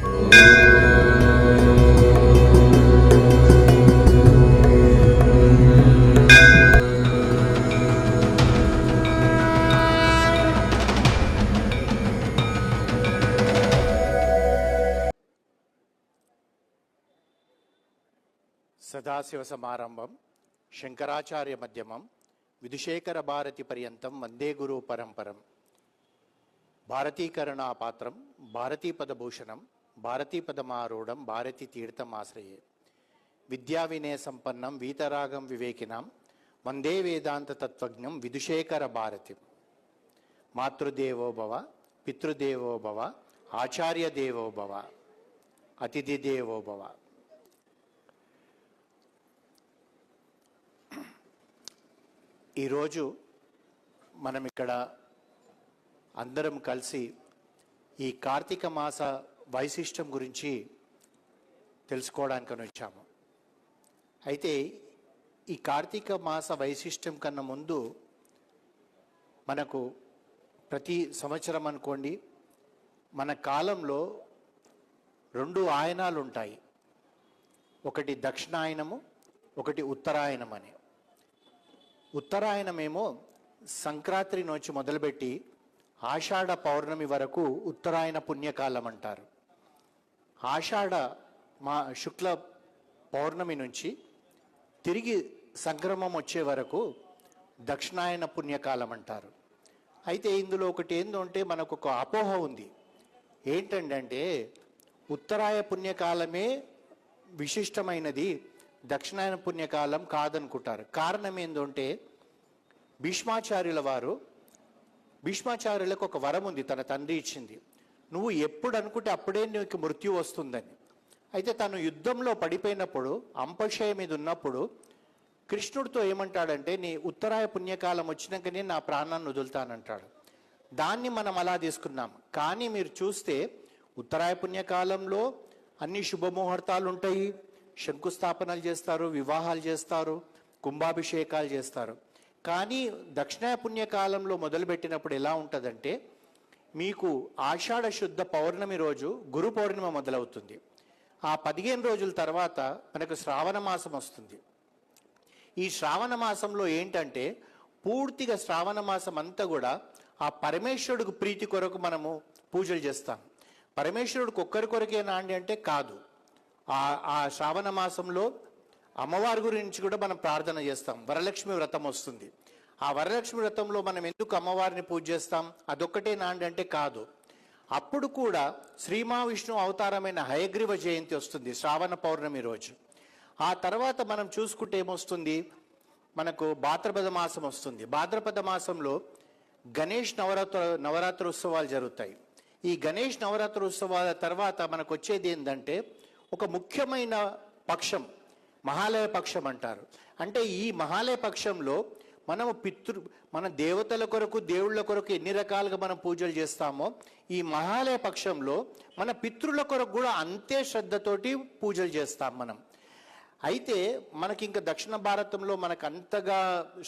సదాశివ సమారంభం శంకరాచార్య మధ్యమం విధుశేఖర భారతి పర్యంతం వందే గురు పరంపరం. భారతీకరణాపాత్రం భారతీపదభూషణం భారతీపదమారూఢం భారతీ తీర్థమాశ్రయే. విద్యా వినయ సంపన్నం వీతరాగం వివేకినాం వందే వేదాంత తత్వజ్ఞం విధుశేఖర భారతి. మాతృదేవో భవ, పితృదేవో భవ, ఆచార్య దేవో భవ, అతిథి దేవో భవ. ఈరోజు మనం ఇక్కడ అందరం కలిసి ఈ కార్తీక మాస వైశిష్టం గురించి తెలుసుకోవడానికని వచ్చాము. అయితే ఈ కార్తీక మాస వైశిష్టం కన్నా ముందు మనకు ప్రతి సంవత్సరం అనుకోండి మన కాలంలో 2 ఆయనాలు ఉంటాయి. ఒకటి దక్షిణాయనము, ఒకటి ఉత్తరాయణం అని. ఉత్తరాయణమేమో సంక్రాంతి నుంచి మొదలుపెట్టి ఆషాఢ పౌర్ణమి వరకు ఉత్తరాయణ పుణ్యకాలం అంటారు. ఆషాఢ శుక్ల పౌర్ణమి నుంచి తిరిగి సంక్రమం వచ్చే వరకు దక్షిణాయన పుణ్యకాలం అంటారు. అయితే ఇందులో ఒకటి ఏంటంటే మనకు ఒక అపోహ ఉంది. ఏంటంటే ఉత్తరాయ పుణ్యకాలమే విశిష్టమైనది, దక్షిణాయన పుణ్యకాలం కాదనుకుంటారు. కారణం ఏంటంటే భీష్మాచార్యులకు ఒక వరం ఉంది, తన తండ్రి ఇచ్చింది. నువ్వు ఎప్పుడు అనుకుంటే అప్పుడే నీకు మృత్యు వస్తుందని. అయితే తను యుద్ధంలో పడిపోయినప్పుడు అంపశయ మీద ఉన్నప్పుడు కృష్ణుడితో ఏమంటాడంటే, నీ ఉత్తరాయ పుణ్యకాలం వచ్చినాకనే నా ప్రాణాన్ని వదులుతానంటాడు. దాన్ని మనం అలా తీసుకున్నాం. కానీ మీరు చూస్తే ఉత్తరాయ పుణ్యకాలంలో అన్ని శుభముహూర్తాలు ఉంటాయి, శంకుస్థాపనలు చేస్తారు, వివాహాలు చేస్తారు, కుంభాభిషేకాలు చేస్తారు. కానీ దక్షిణాయ పుణ్యకాలంలో మొదలుపెట్టినప్పుడు ఎలా ఉంటుందంటే, మీకు ఆషాఢ శుద్ధ పౌర్ణమి రోజు గురు పౌర్ణిమ మొదలవుతుంది. ఆ 15 రోజుల తర్వాత మనకు శ్రావణ మాసం వస్తుంది. ఈ శ్రావణ మాసంలో ఏంటంటే పూర్తిగా శ్రావణ మాసం అంతా కూడా ఆ పరమేశ్వరుడికి ప్రీతి కొరకు మనము పూజలు చేస్తాం. పరమేశ్వరుడికి ఒక్కరి కొరకేనా అండి అంటే కాదు. ఆ శ్రావణ మాసంలో అమ్మవారి గురించి కూడా మనం ప్రార్థన చేస్తాం. వరలక్ష్మి వ్రతం వస్తుంది. ఆ వరలక్ష్మి వ్రతంలో మనం ఎందుకు అమ్మవారిని పూజ చేస్తాం? అదొక్కటే నాండి అంటే కాదు. అప్పుడు కూడా శ్రీ మహావిష్ణు అవతారమైన హయగ్రీవ జయంతి వస్తుంది శ్రావణ పౌర్ణమి రోజు. ఆ తర్వాత మనం చూసుకుంటే ఏమొస్తుంది, మనకు భాద్రపద మాసం వస్తుంది. భాద్రపద మాసంలో గణేష్ నవరాత్రి ఉత్సవాలు జరుగుతాయి. ఈ గణేష్ నవరాత్రి ఉత్సవాల తర్వాత మనకు వచ్చేది ఏంటంటే ఒక ముఖ్యమైన పక్షం, మహాలయ పక్షం అంటారు. అంటే ఈ మహాలయ పక్షంలో మనము మన దేవతల కొరకు, దేవుళ్ళ కొరకు ఎన్ని రకాలుగా మనం పూజలు చేస్తామో, ఈ మహాలయ పక్షంలో మన పితృల కొరకు కూడా అంతే శ్రద్ధతోటి పూజలు చేస్తాం మనం. అయితే మనకి ఇంకా దక్షిణ భారతంలో మనకు అంతగా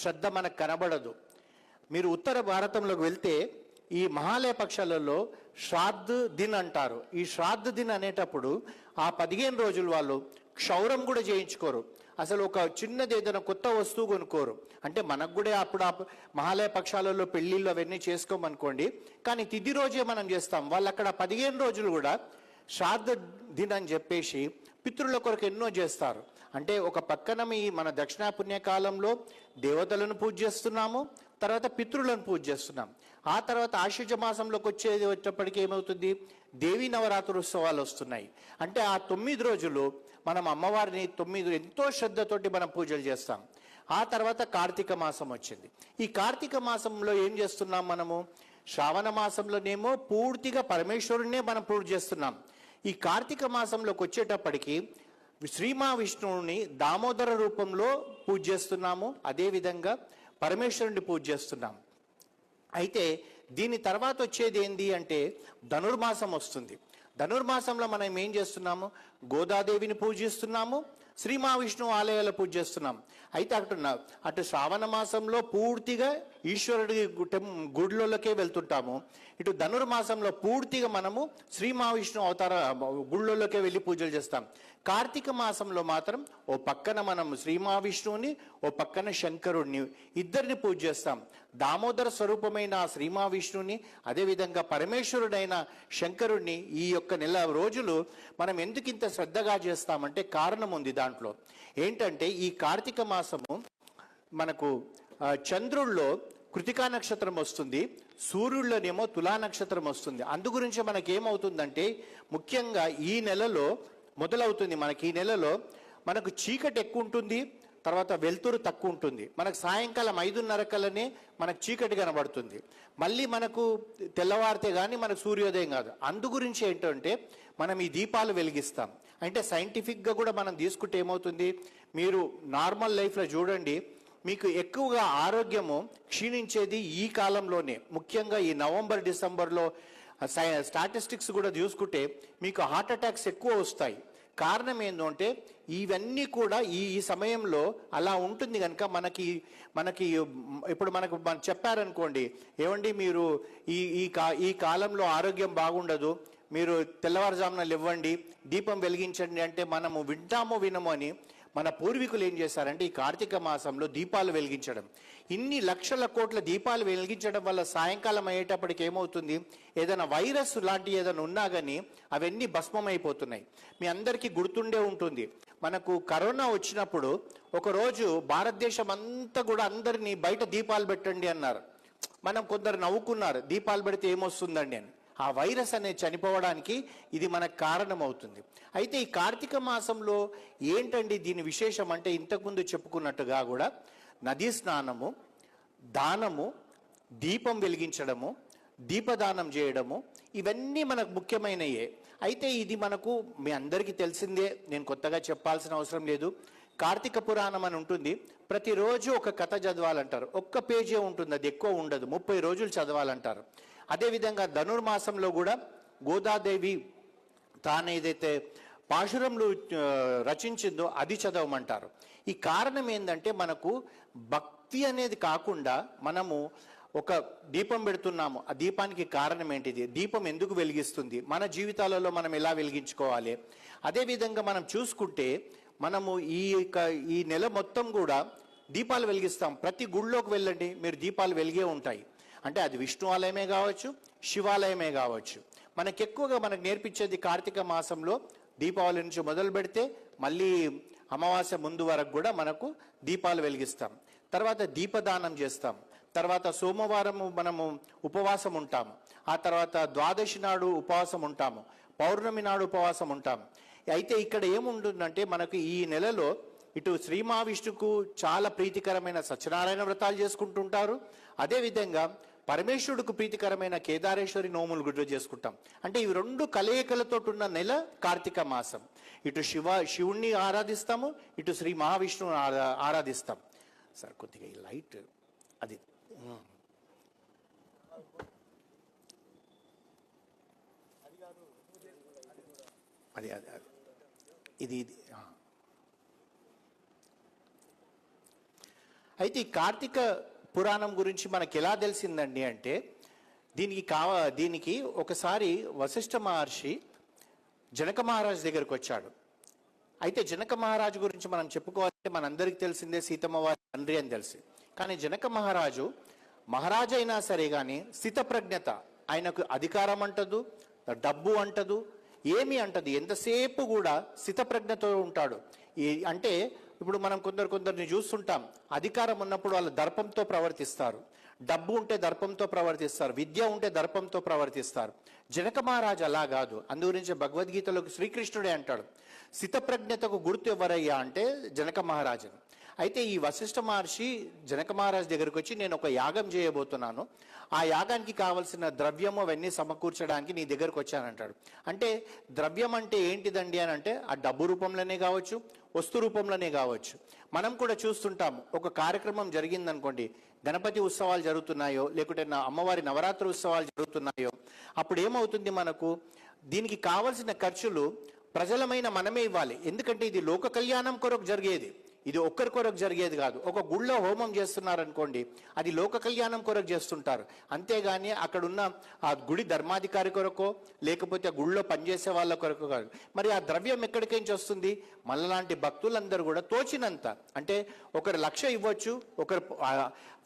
శ్రద్ధ మనకు కనబడదు. మీరు ఉత్తర భారతంలోకి వెళ్తే ఈ మహాలయ పక్షాలలో శ్రాద్ధ దిన్ అంటారు. ఈ శ్రాద్ధ దిన్ అనేటప్పుడు ఆ 15 రోజులు వాళ్ళు క్షౌరం కూడా చేయించుకోరు. అసలు ఒక చిన్నది ఏదైనా కొత్త వస్తువు కొనుక్కోరు. అంటే మనకు కూడా అప్పుడు ఆ మహాలయ పక్షాలలో పెళ్లిళ్ళు అవన్నీ చేసుకోమనుకోండి, కానీ తిథి రోజే మనం చేస్తాం. వాళ్ళు అక్కడ 15 రోజులు కూడా శ్రాద్ధ దిన్ అని చెప్పేసి పితృల కొరకు ఎన్నో చేస్తారు. అంటే ఒక పక్కన మన దక్షిణ పుణ్యకాలంలో దేవతలను పూజ చేస్తున్నాము, తర్వాత పితృలను పూజ చేస్తున్నాం. ఆ తర్వాత ఆశ్వజ మాసంలోకి వచ్చేటప్పటికి ఏమవుతుంది, దేవీ నవరాత్రి ఉత్సవాలు వస్తున్నాయి. అంటే ఆ 9 రోజులు మనం అమ్మవారిని 9 ఎంతో శ్రద్ధతోటి మనం పూజలు చేస్తాం. ఆ తర్వాత కార్తీక మాసం వచ్చింది. ఈ కార్తీక మాసంలో ఏం చేస్తున్నాం మనము, శ్రావణ మాసంలోనేమో పూర్తిగా పరమేశ్వరుడినే మనం పూజ చేస్తున్నాం. ఈ కార్తీక మాసంలోకి వచ్చేటప్పటికి శ్రీ మహావిష్ణువుని దామోదర రూపంలో పూజ చేస్తున్నాము, అదేవిధంగా పరమేశ్వరుడిని పూజ చేస్తున్నాం. అయితే దీని తర్వాత వచ్చేది ఏంటి అంటే ధనుర్మాసం వస్తుంది. ధనుర్మాసంలో మనం ఏం చేస్తున్నాము, గోదాదేవిని పూజిస్తున్నాము, శ్రీ మహావిష్ణువు ఆలయాల్లో పూజ చేస్తున్నాం. అయితే అటు శ్రావణ మాసంలో పూర్తిగా ఈశ్వరుడి గుడిలోకే వెళ్తుంటాము, ఇటు ధనుర్మాసంలో పూర్తిగా మనము శ్రీ మహావిష్ణువు అవతార గుళ్ళలోకే వెళ్ళి పూజలు చేస్తాం. కార్తీక మాసంలో మాత్రం ఓ పక్కన మనం శ్రీ మహావిష్ణువుని, ఓ పక్కన శంకరుడిని, ఇద్దరిని పూజ చేస్తాం. దామోదర స్వరూపమైన శ్రీ మహావిష్ణువుని, అదేవిధంగా పరమేశ్వరుడైన శంకరుడిని ఈ యొక్క నెల రోజులు మనం ఎందుకు ఇంత శ్రద్ధగా చేస్తామంటే కారణం ఉంది దాంట్లో. ఏంటంటే ఈ కార్తీక మాసము మనకు చంద్రుల్లో కృతికా నక్షత్రం వస్తుంది, సూర్యుల్లోనేమో తులా నక్షత్రం వస్తుంది. అందు గురించి మనకేమవుతుందంటే ముఖ్యంగా ఈ నెలలో మొదలవుతుంది, మనకి ఈ నెలలో మనకు చీకటి ఎక్కువ ఉంటుంది, తర్వాత వెలుతురు తక్కువ ఉంటుంది. మనకు సాయంకాలం 5:30 కల్లానే మనకు చీకటి కనబడుతుంది, మళ్ళీ మనకు తెల్లవారితే కానీ మనకు సూర్యోదయం కాదు. అందు గురించి ఏంటంటే మనం ఈ దీపాలు వెలిగిస్తాం. అంటే సైంటిఫిక్గా కూడా మనం తీసుకుంటే ఏమవుతుంది, మీరు నార్మల్ లైఫ్లో చూడండి, మీకు ఎక్కువగా ఆరోగ్యము క్షీణించేది ఈ కాలంలోనే. ముఖ్యంగా ఈ నవంబర్ డిసెంబర్లో స్టాటిస్టిక్స్ కూడా చూసుకుంటే మీకు హార్ట్ అటాక్స్ ఎక్కువ వస్తాయి. కారణం ఏంటంటే ఇవన్నీ కూడా ఈ సమయంలో అలా ఉంటుంది కనుక మనకి ఇప్పుడు మనకు చెప్పారనుకోండి, ఏమండి మీరు ఈ కాలంలో ఆరోగ్యం బాగుండదు, మీరు తెల్లవారుజామున లేవండి, దీపం వెలిగించండి అంటే మనము వింటామో వినమో అని మన పూర్వీకులు ఏం చేశారంటే ఈ కార్తీక మాసంలో దీపాలు వెలిగించడం, ఇన్ని లక్షల కోట్ల దీపాలు వెలిగించడం వల్ల సాయంకాలం అయ్యేటప్పటికి ఏమవుతుంది, ఏదైనా వైరస్ లాంటి ఏదైనా ఉన్నా కానీ అవన్నీ భస్మమైపోతున్నాయి. మీ అందరికీ గుర్తుండే ఉంటుంది, మనకు కరోనా వచ్చినప్పుడు ఒకరోజు భారతదేశం అంతా కూడా అందరినీ బయట దీపాలు పెట్టండి అన్నారు. మనం కొందరు నవ్వుకున్నారు, దీపాలు పెడితే ఏమొస్తుందండి అని. ఆ వైరస్ అనేది చనిపోవడానికి ఇది మనకు కారణం అవుతుంది. అయితే ఈ కార్తీక మాసంలో ఏంటండి దీని విశేషం అంటే ఇంతకుముందు చెప్పుకున్నట్టుగా కూడా నదీ స్నానము, దానము, దీపం వెలిగించడము, దీపదానం చేయడము, ఇవన్నీ మనకు ముఖ్యమైనయే. అయితే ఇది మనకు మీ అందరికీ తెలిసిందే, నేను కొత్తగా చెప్పాల్సిన అవసరం లేదు. కార్తీక పురాణం అని ఉంటుంది, ప్రతిరోజు ఒక కథ చదవాలంటారు. ఒక్క పేజీ ఉంటుంది, అది ఎక్కువ ఉండదు, 30 రోజులు చదవాలంటారు. అదేవిధంగా ధనుర్మాసంలో కూడా గోదాదేవి తానేదైతే పాశురములు రచించిందో అది చదవమంటారు. ఈ కారణం ఏంటంటే మనకు భక్తి అనేది కాకుండా మనము ఒక దీపం పెడుతున్నాము, ఆ దీపానికి కారణం ఏంటిది, దీపం ఎందుకు వెలిగిస్తుంది, మన జీవితాలలో మనం ఎలా వెలిగించుకోవాలి. అదేవిధంగా మనం చూసుకుంటే మనము ఈ నెల మొత్తం కూడా దీపాలు వెలిగిస్తాం. ప్రతి గుళ్ళోకి వెళ్ళండి, మీరు దీపాలు వెలిగే ఉంటాయి. అంటే అది విష్ణు ఆలయమే కావచ్చు, శివాలయమే కావచ్చు. మనకు నేర్పించేది కార్తీక మాసంలో దీపావళి నుంచి మొదలు పెడితే మళ్ళీ అమావాస్య ముందు వరకు కూడా మనకు దీపాలు వెలిగిస్తాం. తర్వాత దీపదానం చేస్తాం. తర్వాత సోమవారము మనము ఉపవాసం ఉంటాము, ఆ తర్వాత ద్వాదశి నాడు ఉపవాసం ఉంటాము, పౌర్ణమి నాడు ఉపవాసం ఉంటాము. అయితే ఇక్కడ ఏముంటుందంటే మనకు ఈ నెలలో ఇటు శ్రీ మహావిష్ణుకు చాలా ప్రీతికరమైన సత్యనారాయణ వ్రతాలు చేసుకుంటుంటారు, అదేవిధంగా పరమేశ్వరుడికి ప్రీతికరమైన కేదారేశ్వరి నోములు గుడ్డు చేసుకుంటాం. అంటే ఇవి రెండు కలయికలతో ఉన్న నెల కార్తీక మాసం. ఇటు శివుణ్ణి ఆరాధిస్తాము, ఇటు శ్రీ మహావిష్ణువుని ఆరాధిస్తాం. సార్ కొద్దిగా ఈ లైట్ అది అది ఇది అయితే ఈ కార్తీక పురాణం గురించి మనకి ఎలా తెలిసిందండి అంటే దీనికి ఒకసారి వశిష్ఠ మహర్షి జనక మహారాజు దగ్గరకు వచ్చాడు. అయితే జనక మహారాజు గురించి మనం చెప్పుకోవాలంటే మనందరికీ తెలిసిందే సీతమ్మ వారి తండ్రి అని తెలిసి. కానీ జనక మహారాజు అయినా సరే కానీ స్థితప్రజ్ఞత, ఆయనకు అధికారం అంటదు, డబ్బు అంటదు, ఏమి అంటది, ఎంతసేపు కూడా స్థితప్రజ్ఞతో ఉంటాడు. అంటే ఇప్పుడు మనం కొందరిని చూస్తుంటాం, అధికారం ఉన్నప్పుడు వాళ్ళు దర్పంతో ప్రవర్తిస్తారు, డబ్బు ఉంటే దర్పంతో ప్రవర్తిస్తారు, విద్య ఉంటే దర్పంతో ప్రవర్తిస్తారు. జనక మహారాజు అలా కాదు. అందు గురించి భగవద్గీతలో శ్రీకృష్ణుడే అంటాడు, స్థితప్రజ్ఞతకు గుర్తు ఎవరయ్యా అంటే జనక మహారాజు. అయితే ఈ వశిష్ఠ మహర్షి జనక మహారాజు దగ్గరికి వచ్చి, నేను ఒక యాగం చేయబోతున్నాను, ఆ యాగానికి కావలసిన ద్రవ్యము అవన్నీ సమకూర్చడానికి నీ దగ్గరకు వచ్చానంటాడు. అంటే ద్రవ్యం అంటే ఏంటిదండి అని అంటే ఆ డబ్బు రూపంలోనే కావచ్చు, వస్తు రూపంలోనే కావచ్చు. మనం కూడా చూస్తుంటాము, ఒక కార్యక్రమం జరిగిందనుకోండి, గణపతి ఉత్సవాలు జరుగుతున్నాయో లేకుంటే అమ్మవారి నవరాత్రి ఉత్సవాలు జరుగుతున్నాయో, అప్పుడు ఏమవుతుంది, మనకు దీనికి కావలసిన ఖర్చులు ప్రజలమైన మనమే ఇవ్వాలి. ఎందుకంటే ఇది లోక కళ్యాణం కొరకు జరిగేది, ఇది ఒక్కరి కొరకు జరిగేది కాదు. ఒక గుళ్ళో హోమం చేస్తున్నారనుకోండి, అది లోక కళ్యాణం కొరకు చేస్తుంటారు, అంతేగాని అక్కడున్న ఆ గుడి ధర్మాధికారి కొరకో లేకపోతే ఆ గుళ్ళో పనిచేసే వాళ్ళ కొరకు కాదు. మరి ఆ ద్రవ్యం ఎక్కడికేంచి వస్తుంది? మనలాంటి భక్తులందరూ కూడా తోచినంత, అంటే ఒకరు 1,00,000 ఇవ్వచ్చు, ఒకరు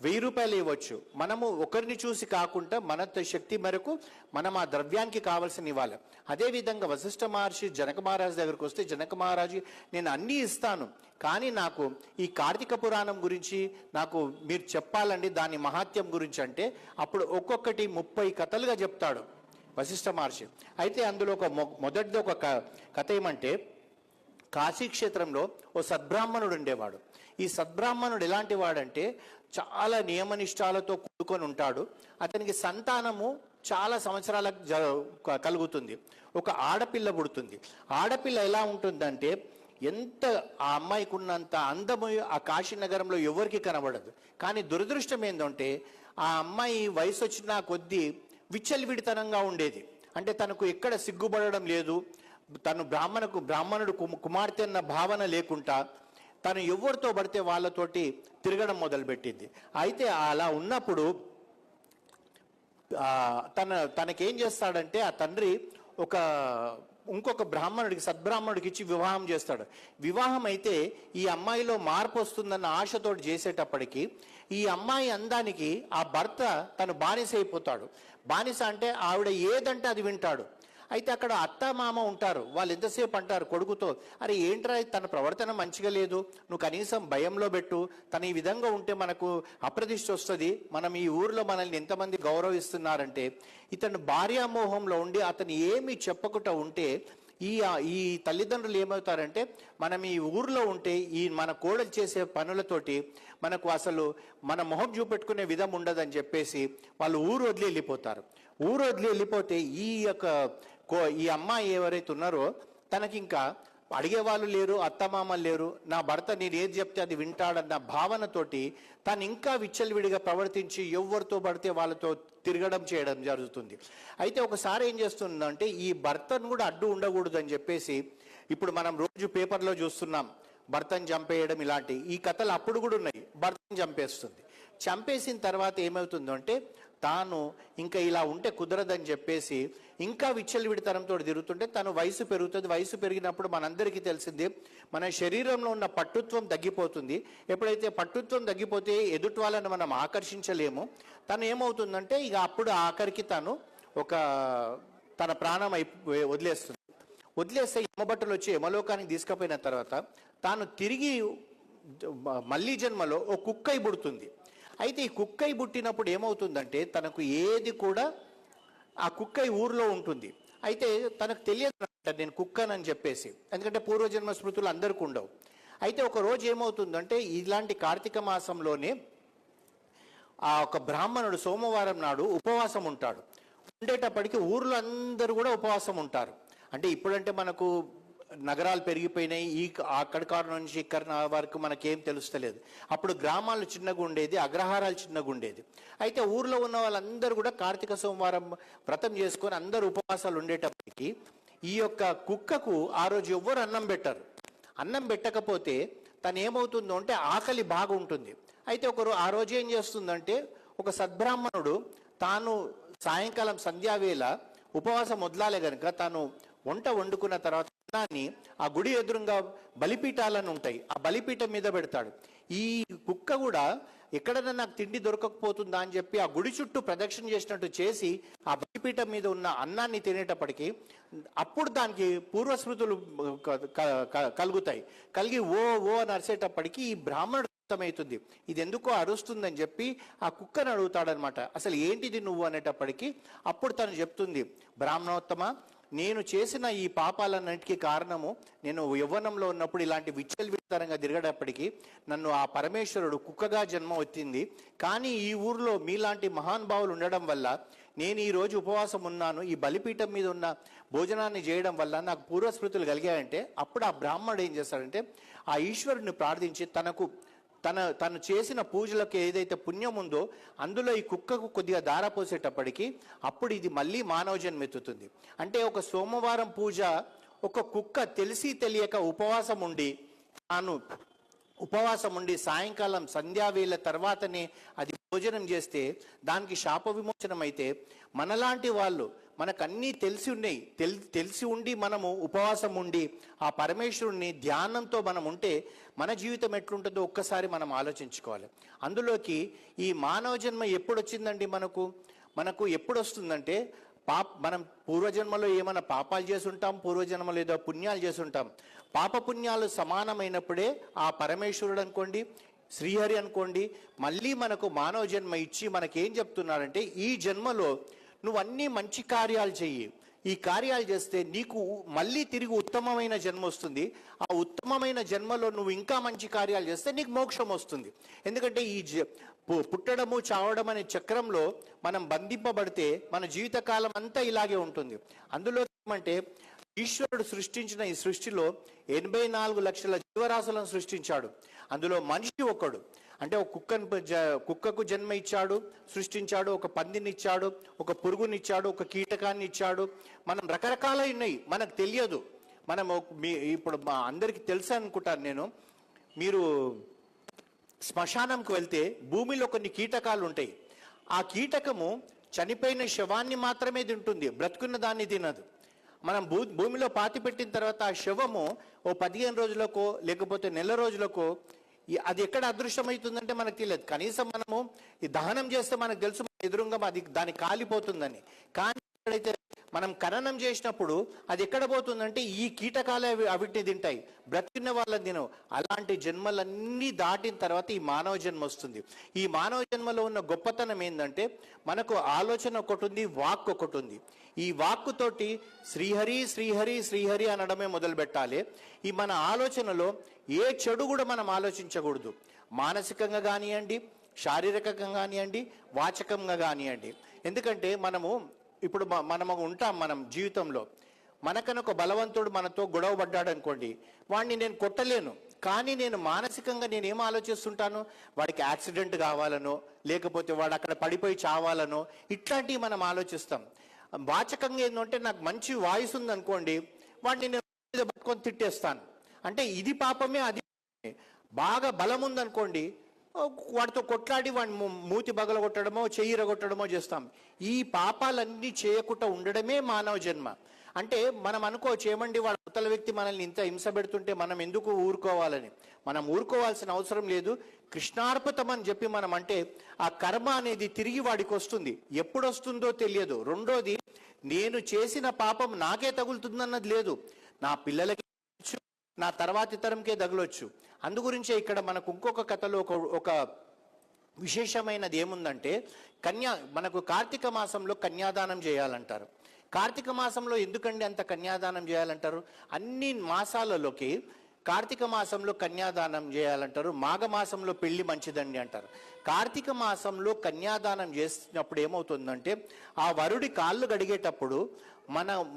1,000 రూపాయలు ఇవ్వచ్చు. మనము ఒకరిని చూసి కాకుండా మన శక్తి మేరకు మనం ఆ ద్రవ్యానికి కావాల్సిన ఇవ్వాలి. అదేవిధంగా వశిష్ఠ మహర్షి జనక మహారాజు దగ్గరకు వస్తే, జనక మహారాజు నేను అన్నీ ఇస్తాను, కానీ నాకు ఈ కార్తీక పురాణం గురించి నాకు మీరు చెప్పాలండి, దాని మహాత్యం గురించి. అంటే అప్పుడు ఒక్కొక్కటి 30 కథలుగా చెప్తాడు వశిష్ఠ మహర్షి. అయితే అందులో మొదటిది ఒక కథ ఏమంటే, కాశీక్షేత్రంలో ఓ సద్బ్రాహ్మణుడు ఉండేవాడు. ఈ సద్బ్రాహ్మణుడు ఎలాంటి వాడంటే చాలా నియమనిష్టాలతో కూడుకొని ఉంటాడు. అతనికి సంతానము చాలా సంవత్సరాలకు కలుగుతుంది. ఒక ఆడపిల్ల పుడుతుంది. ఆడపిల్ల ఎలా ఉంటుందంటే, ఎంత ఆ అమ్మాయికి ఉన్నంత అందము ఆ కాశీనగరంలో ఎవరికి కనబడదు. కానీ దురదృష్టం ఏంటంటే, ఆ అమ్మాయి వయసు వచ్చిన కొద్దీ విచ్చలవిడితనంగా ఉండేది. అంటే తనకు ఎక్కడ సిగ్గుపడడం లేదు, తను బ్రాహ్మణుడు కుమార్తె అన్న భావన లేకుండా తను ఎవరితో పడితే వాళ్ళతోటి తిరగడం మొదలుపెట్టింది. అయితే అలా ఉన్నప్పుడు తనకేం చేస్తాడంటే, ఆ తండ్రి ఇంకొక బ్రాహ్మణుడికి, సద్బ్రాహ్మణుడికి ఇచ్చి వివాహం చేస్తాడు. వివాహం అయితే ఈ అమ్మాయిలో మార్పు వస్తుందన్న ఆశతోటి చేసేటప్పటికి ఈ అమ్మాయి అందానికి ఆ భర్త తను బానిస అయిపోతాడు. బానిస అంటే ఆవిడ ఏదంటే అది వింటాడు. అయితే అక్కడ అత్త మామ ఉంటారు, వాళ్ళు ఎంతసేపు అంటారు కొడుకుతో, అరే ఏంట్రా తన ప్రవర్తన మంచిగా లేదు, నువ్వు కనీసం భయంలో పెట్టు, తను ఈ విధంగా ఉంటే మనకు అప్రతిష్ట వస్తుంది, మనం ఈ ఊరిలో మనల్ని ఎంతమంది గౌరవిస్తున్నారంటే. ఇతను భార్యామోహంలో ఉండి అతను ఏమి చెప్పకుండా ఉంటే ఈ తల్లిదండ్రులు ఏమవుతారంటే, మనం ఈ ఊర్లో ఉంటే ఈ మన కోడలు చేసే పనులతోటి మనకు అసలు మన మొహం చూపెట్టుకునే విధం ఉండదని చెప్పేసి వాళ్ళు ఊరు వదిలి వెళ్ళిపోతారు. ఊరు వదిలి వెళ్ళిపోతే ఈ అమ్మాయి ఎవరైతే ఉన్నారో తనకి ఇంకా అడిగేవాళ్ళు లేరు, అత్తమామలు లేరు, నా భర్త నేను ఏది చెప్తే అది వింటాడన్న భావనతోటి తను ఇంకా విచ్చలవిడిగా ప్రవర్తించి ఎవరితో పడితే వాళ్ళతో తిరగడం చేయడం జరుగుతుంది. అయితే ఒకసారి ఏం చేస్తుందంటే, ఈ భర్తను కూడా అడ్డు ఉండకూడదు అని చెప్పేసి, ఇప్పుడు మనం రోజు పేపర్లో చూస్తున్నాం భర్తను చంపేయడం, ఇలాంటి ఈ కథలు అప్పుడు కూడా ఉన్నాయి. భర్తను చంపేస్తుంది. చంపేసిన తర్వాత ఏమవుతుందంటే, తాను ఇంకా ఇలా ఉంటే కుదరదని చెప్పేసి ఇంకా విచ్చలవిడితనంతో తిరుగుతుంటే తను వయసు పెరుగుతుంది. వయసు పెరిగినప్పుడు మనందరికీ తెలిసిందే, మన శరీరంలో ఉన్న పట్టుత్వం తగ్గిపోతుంది. ఎప్పుడైతే పట్టుత్వం తగ్గిపోతే ఎదుటి వాళ్ళని మనం ఆకర్షించలేము. తను ఏమవుతుందంటే ఇక అప్పుడు ఆఖరికి తన ప్రాణం వదిలేస్తుంది. వదిలేస్తే యమభట్టులు వచ్చి యమలోకానికి తీసుకుపోయిన తర్వాత తాను తిరిగి మళ్ళీ జన్మలో ఓ కుక్కై పుడుతుంది. అయితే ఈ కుక్కై పుట్టినప్పుడు ఏమవుతుందంటే, తనకు ఏది కూడా ఆ కుక్కై ఊర్లో ఉంటుంది. అయితే తనకు తెలియదు నేను కుక్కనని చెప్పేసి, ఎందుకంటే పూర్వజన్మ స్మృతులు అందరికీ ఉండవు. అయితే ఒక రోజు ఏమవుతుందంటే, ఇలాంటి కార్తీక మాసంలోనే ఆ ఒక బ్రాహ్మణుడు సోమవారం నాడు ఉపవాసం ఉంటాడు. ఉండేటప్పటికి ఊర్లో అందరూ కూడా ఉపవాసం ఉంటారు. అంటే ఇప్పుడంటే మనకు నగరాలు పెరిగిపోయినాయి, అక్కడి కారణం నుంచి ఇక్కడ వరకు మనకేం తెలుస్తలేదు. అప్పుడు గ్రామాలు చిన్నగా ఉండేది, అగ్రహారాలు చిన్నగా ఉండేది. అయితే ఊర్లో ఉన్న వాళ్ళందరూ కూడా కార్తీక సోమవారం వ్రతం చేసుకొని అందరూ ఉపవాసాలు ఉండేటప్పటికి ఈ యొక్క కుక్కకు ఆ రోజు ఎవ్వరు అన్నం పెట్టరు. అన్నం పెట్టకపోతే తను ఏమవుతుందో అంటే ఆకలి బాగా ఉంటుంది. అయితే ఆ రోజు ఏం చేస్తుందంటే, ఒక సద్బ్రాహ్మణుడు తాను సాయంకాలం సంధ్యావేళ ఉపవాసం వదలాలే కనుక తాను వంట వండుకున్న తర్వాత అన్నాన్ని ఆ గుడి ఎదురుగా బలిపీఠాలను ఉంటాయి, ఆ బలిపీఠం మీద పెడతాడు. ఈ కుక్క కూడా ఎక్కడైనా నాకు తిండి దొరకకపోతుందా అని చెప్పి ఆ గుడి చుట్టూ ప్రదక్షిణ చేసినట్టు చేసి ఆ బలిపీఠం మీద ఉన్న అన్నాన్ని తినేటప్పటికి అప్పుడు దానికి పూర్వస్మృతులు కలుగుతాయి. కలిగి ఓ అని అరిసేటప్పటికి ఈ బ్రాహ్మణుడు అర్థమవుతుంది, ఇది ఎందుకో అరుస్తుందని చెప్పి ఆ కుక్కను అడుగుతాడనమాట. అసలు ఏంటిది నువ్వు అనేటప్పటికీ అప్పుడు తను చెప్తుంది, బ్రాహ్మణోత్తమ, నేను చేసిన ఈ పాపాలన్నిటికీ కారణము, నేను యవ్వనంలో ఉన్నప్పుడు ఇలాంటి విచ్చలవిడితనంగా తిరగడప్పటికీ నన్ను ఆ పరమేశ్వరుడు కుక్కగా జన్మ వచ్చింది. కానీ ఈ ఊర్లో మీలాంటి మహానుభావులు ఉండడం వల్ల నేను ఈరోజు ఉపవాసం ఉన్నాను. ఈ బలిపీఠం మీద ఉన్న భోజనాన్ని చేయడం వల్ల నాకు పూర్వస్మృతులు కలిగాయంటే అప్పుడు ఆ బ్రాహ్మణుడు ఏం చేస్తాడంటే, ఆ ఈశ్వరుడిని ప్రార్థించి తను చేసిన పూజలకు ఏదైతే పుణ్యం ఉందో అందులో ఈ కుక్కకు కొద్దిగా దారపోసేటప్పటికి అప్పుడు ఇది మళ్ళీ మానవ జన్మెత్తుతుంది. అంటే ఒక సోమవారం పూజ ఒక కుక్క తెలిసి తెలియక ఉపవాసం ఉండి సాయంకాలం సంధ్యావేళ తర్వాతనే అది భోజనం చేస్తే దానికి శాప విమోచనం అయితే, మనలాంటి వాళ్ళు మనకన్నీ తెలిసి ఉన్నాయి, తెలిసి ఉండి మనము ఉపవాసం ఉండి ఆ పరమేశ్వరుణ్ణి ధ్యానంతో మనం ఉంటే మన జీవితం ఎట్లుంటుందో ఒక్కసారి మనం ఆలోచించుకోవాలి. అందులోకి ఈ మానవ జన్మ ఎప్పుడు వచ్చిందండి? మనకు ఎప్పుడు వస్తుందంటే, మనం పూర్వజన్మలో ఏమైనా పాపాలు చేసి ఉంటాం, పూర్వజన్మలో ఏదో పుణ్యాలు చేసి ఉంటాం. పాపపుణ్యాలు సమానమైనప్పుడే ఆ పరమేశ్వరుడు అనుకోండి, శ్రీహరి అనుకోండి, మళ్ళీ మనకు మానవ జన్మ ఇచ్చి మనకేం చెప్తున్నారంటే, ఈ జన్మలో నువ్వు అన్ని మంచి కార్యాలు చెయ్యి, ఈ కార్యాలు చేస్తే నీకు మళ్ళీ తిరిగి ఉత్తమమైన జన్మ వస్తుంది. ఆ ఉత్తమమైన జన్మలో నువ్వు ఇంకా మంచి కార్యాలు చేస్తే నీకు మోక్షం వస్తుంది. ఎందుకంటే ఈ పుట్టడము చావడం అనే చక్రంలో మనం బంధింపబడితే మన జీవితకాలం అంతా ఇలాగే ఉంటుంది. అందులో ఏమంటే, ఈశ్వరుడు సృష్టించిన ఈ సృష్టిలో 84 లక్షల జీవరాశులను సృష్టించాడు. అందులో మనిషి ఒకడు. అంటే ఒక కుక్కకు జన్మ ఇచ్చాడు, సృష్టించాడు, ఒక పందిని ఇచ్చాడు, ఒక పురుగునిచ్చాడు, ఒక కీటకాన్ని ఇచ్చాడు. మనం రకరకాల ఉన్నాయి, మనకు తెలియదు. మనం ఇప్పుడు మా అందరికీ తెలుసు అనుకుంటాను నేను, మీరు శ్మశానంకు వెళ్తే భూమిలో కొన్ని కీటకాలు ఉంటాయి. ఆ కీటకము చనిపోయిన శవాన్ని మాత్రమే తింటుంది, బ్రతుకున్న దాన్ని తినదు. మనం భూమిలో పాతి పెట్టిన తర్వాత ఆ శవము ఓ 15 రోజులకో లేకపోతే నెల రోజులకో అది ఎక్కడ అదృశ్యమవుతుందంటే మనకు తెలియదు. కనీసం మనము ఈ దహనం చేస్తే మనకు తెలుసు ఎదురుగా అది దాని కాలిపోతుందని. కానీ ఎక్కడైతే మనం ఖననం చేసినప్పుడు అది ఎక్కడ పోతుందంటే ఈ కీటకాలే అవిటిని తింటాయి, బ్రతికిన వాళ్ళని తినవు. అలాంటి జన్మలన్నీ దాటిన తర్వాత ఈ మానవ జన్మ వస్తుంది. ఈ మానవ జన్మలో ఉన్న గొప్పతనం ఏంటంటే, మనకు ఆలోచన ఒకటి ఉంది, వాక్ ఒకటి ఉంది. ఈ వాక్కుతోటి శ్రీహరి శ్రీహరి శ్రీహరి అనడమే మొదలు పెట్టాలి. ఈ మన ఆలోచనలో ఏ చెడు కూడా మనం ఆలోచించకూడదు. మానసికంగా కానివ్వండి, శారీరకంగా కానివ్వండి, వాచకంగా కానివ్వండి. ఎందుకంటే ఇప్పుడు ఉంటాం మనం జీవితంలో. మనకన్నా ఒక బలవంతుడు మనతో గొడవ పడ్డాడు అనుకోండి, వాడిని నేను కొట్టలేను. కానీ నేను మానసికంగా నేనేం ఆలోచిస్తుంటాను, వాడికి యాక్సిడెంట్ కావాలనో లేకపోతే వాడు అక్కడ పడిపోయి చావాలనో ఇట్లాంటివి మనం ఆలోచిస్తాం. వాచకంగా ఏంటంటే, నాకు మంచి వాయిస్ ఉంది అనుకోండి, వాడిని నేను పట్టుకొని తిట్టేస్తాను. అంటే ఇది పాపమే, అది బాగా బలం ఉందనుకోండి, వాడితో కొట్లాడి వాడిని మూతి బగలగొట్టడమో చెయ్యిరగొట్టడమో చేస్తాం. ఈ పాపాలన్నీ చేయకుండా ఉండడమే మానవ జన్మ. అంటే మనం అనుకోవచ్చు, ఏమండి వాడు అవతల వ్యక్తి మనల్ని ఇంత హింస పెడుతుంటే మనం ఎందుకు ఊరుకోవాలని. మనం ఊరుకోవాల్సిన అవసరం లేదు. కృష్ణార్పితం అని చెప్పి మనం అంటే ఆ కర్మ అనేది తిరిగి వాడికి వస్తుంది. ఎప్పుడు వస్తుందో తెలియదు. రెండోది, నేను చేసిన పాపం నాకే తగులుతుందన్నది లేదు, నా పిల్లలకి, నా తర్వాతి తరంకే తగలొచ్చు. అందుగురించే ఇక్కడ మనకు ఇంకొక కథలో ఒక విశేషమైనది ఏముందంటే, మనకు కార్తీక మాసంలో కన్యాదానం చేయాలంటారు. కార్తీక మాసంలో ఎందుకండి అంత కన్యాదానం చేయాలంటారు? అన్ని మాసాలలోకి కార్తీక మాసంలో కన్యాదానం చేయాలంటారు, మాఘమాసంలో పెళ్లి మంచిదండి అంటారు. కార్తీక మాసంలో కన్యాదానం చేసినప్పుడు ఏమవుతుందంటే, ఆ వరుడి కాళ్ళు గడిగేటప్పుడు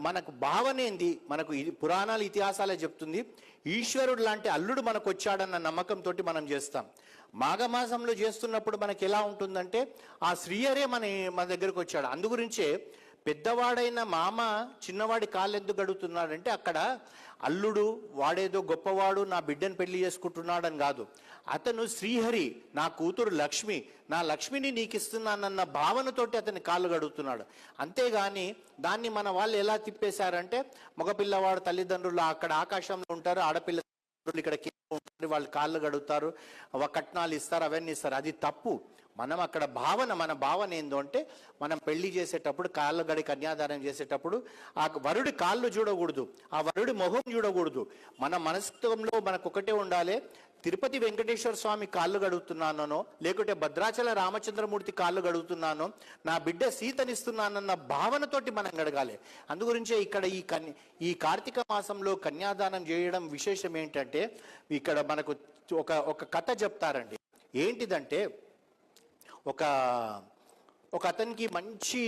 మనకు భావన ఏంది, మనకు పురాణాలు ఇతిహాసాలే చెప్తుంది, ఈశ్వరుడు లాంటి అల్లుడు మనకు వచ్చాడన్న నమ్మకంతో మనం చేస్తాం. మాఘమాసంలో చేస్తున్నప్పుడు మనకి ఎలా ఉంటుందంటే, ఆ శ్రీహరే మన దగ్గరకు వచ్చాడు. అందుగురించే పెద్దవాడైన మామ చిన్నవాడి కాళ్ళు ఎందుకు గడుగుతున్నాడంటే, అక్కడ అల్లుడు వాడేదో గొప్పవాడు, నా బిడ్డను పెళ్లి చేసుకుంటున్నాడని కాదు, అతను శ్రీహరి, నా కూతురు లక్ష్మి, నా లక్ష్మిని నీకు ఇస్తున్నానన్న భావనతోటి అతని కాళ్ళు గడుగుతున్నాడు. అంతేగాని దాన్ని మన వాళ్ళు ఎలా తిప్పేశారంటే, మగపిల్లవాడు తల్లిదండ్రులు అక్కడ ఆకాశంలో ఉంటారు, ఆడపిల్ల ఇక్కడ వాళ్ళు కాళ్ళు గడుగుతారు, కట్నాలు ఇస్తారు, అవన్నీ ఇస్తారు. అది తప్పు. మనం అక్కడ మన భావన ఏందో అంటే, మనం పెళ్లి చేసేటప్పుడు కాళ్ళు గడి కన్యాదానం చేసేటప్పుడు ఆ వరుడి కాళ్ళు చూడకూడదు, ఆ వరుడి మొహం చూడకూడదు. మన మనసులో మనకు ఒకటే ఉండాలి, తిరుపతి వెంకటేశ్వర స్వామి కాళ్ళు గడుగుతున్నానో లేకుంటే భద్రాచల రామచంద్రమూర్తి కాళ్ళు గడుగుతున్నానో, నా బిడ్డ సీతనిస్తున్నానన్న భావనతోటి మనం గడగాలి. అందుగురించే ఇక్కడ ఈ కార్తీక మాసంలో కన్యాదానం చేయడం విశేషం ఏంటంటే, ఇక్కడ మనకు ఒక కథ చెప్తారండి. ఏంటిదంటే, ఒక అతనికి మంచి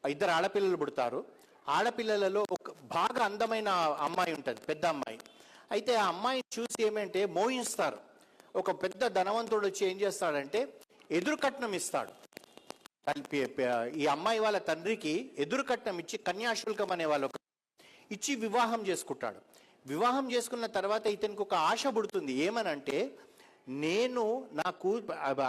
2 ఆడపిల్లలు పుడతారు. ఆడపిల్లలలో ఒక బాగా అందమైన అమ్మాయి ఉంటుంది, పెద్ద అమ్మాయి. అయితే ఆ అమ్మాయిని చూసి ఏమంటే మోహిస్తారు. ఒక పెద్ద ధనవంతుడు వచ్చి ఏం చేస్తాడంటే, ఎదురు కట్నం ఇస్తాడు. ఈ అమ్మాయి వాళ్ళ తండ్రికి ఎదురు కట్నం ఇచ్చి కన్యాశుల్కం అనే వాళ్ళు ఇచ్చి వివాహం చేసుకుంటాడు. వివాహం చేసుకున్న తర్వాత ఇతనికి ఒక ఆశ పుడుతుంది. ఏమనంటే, నేను నాకు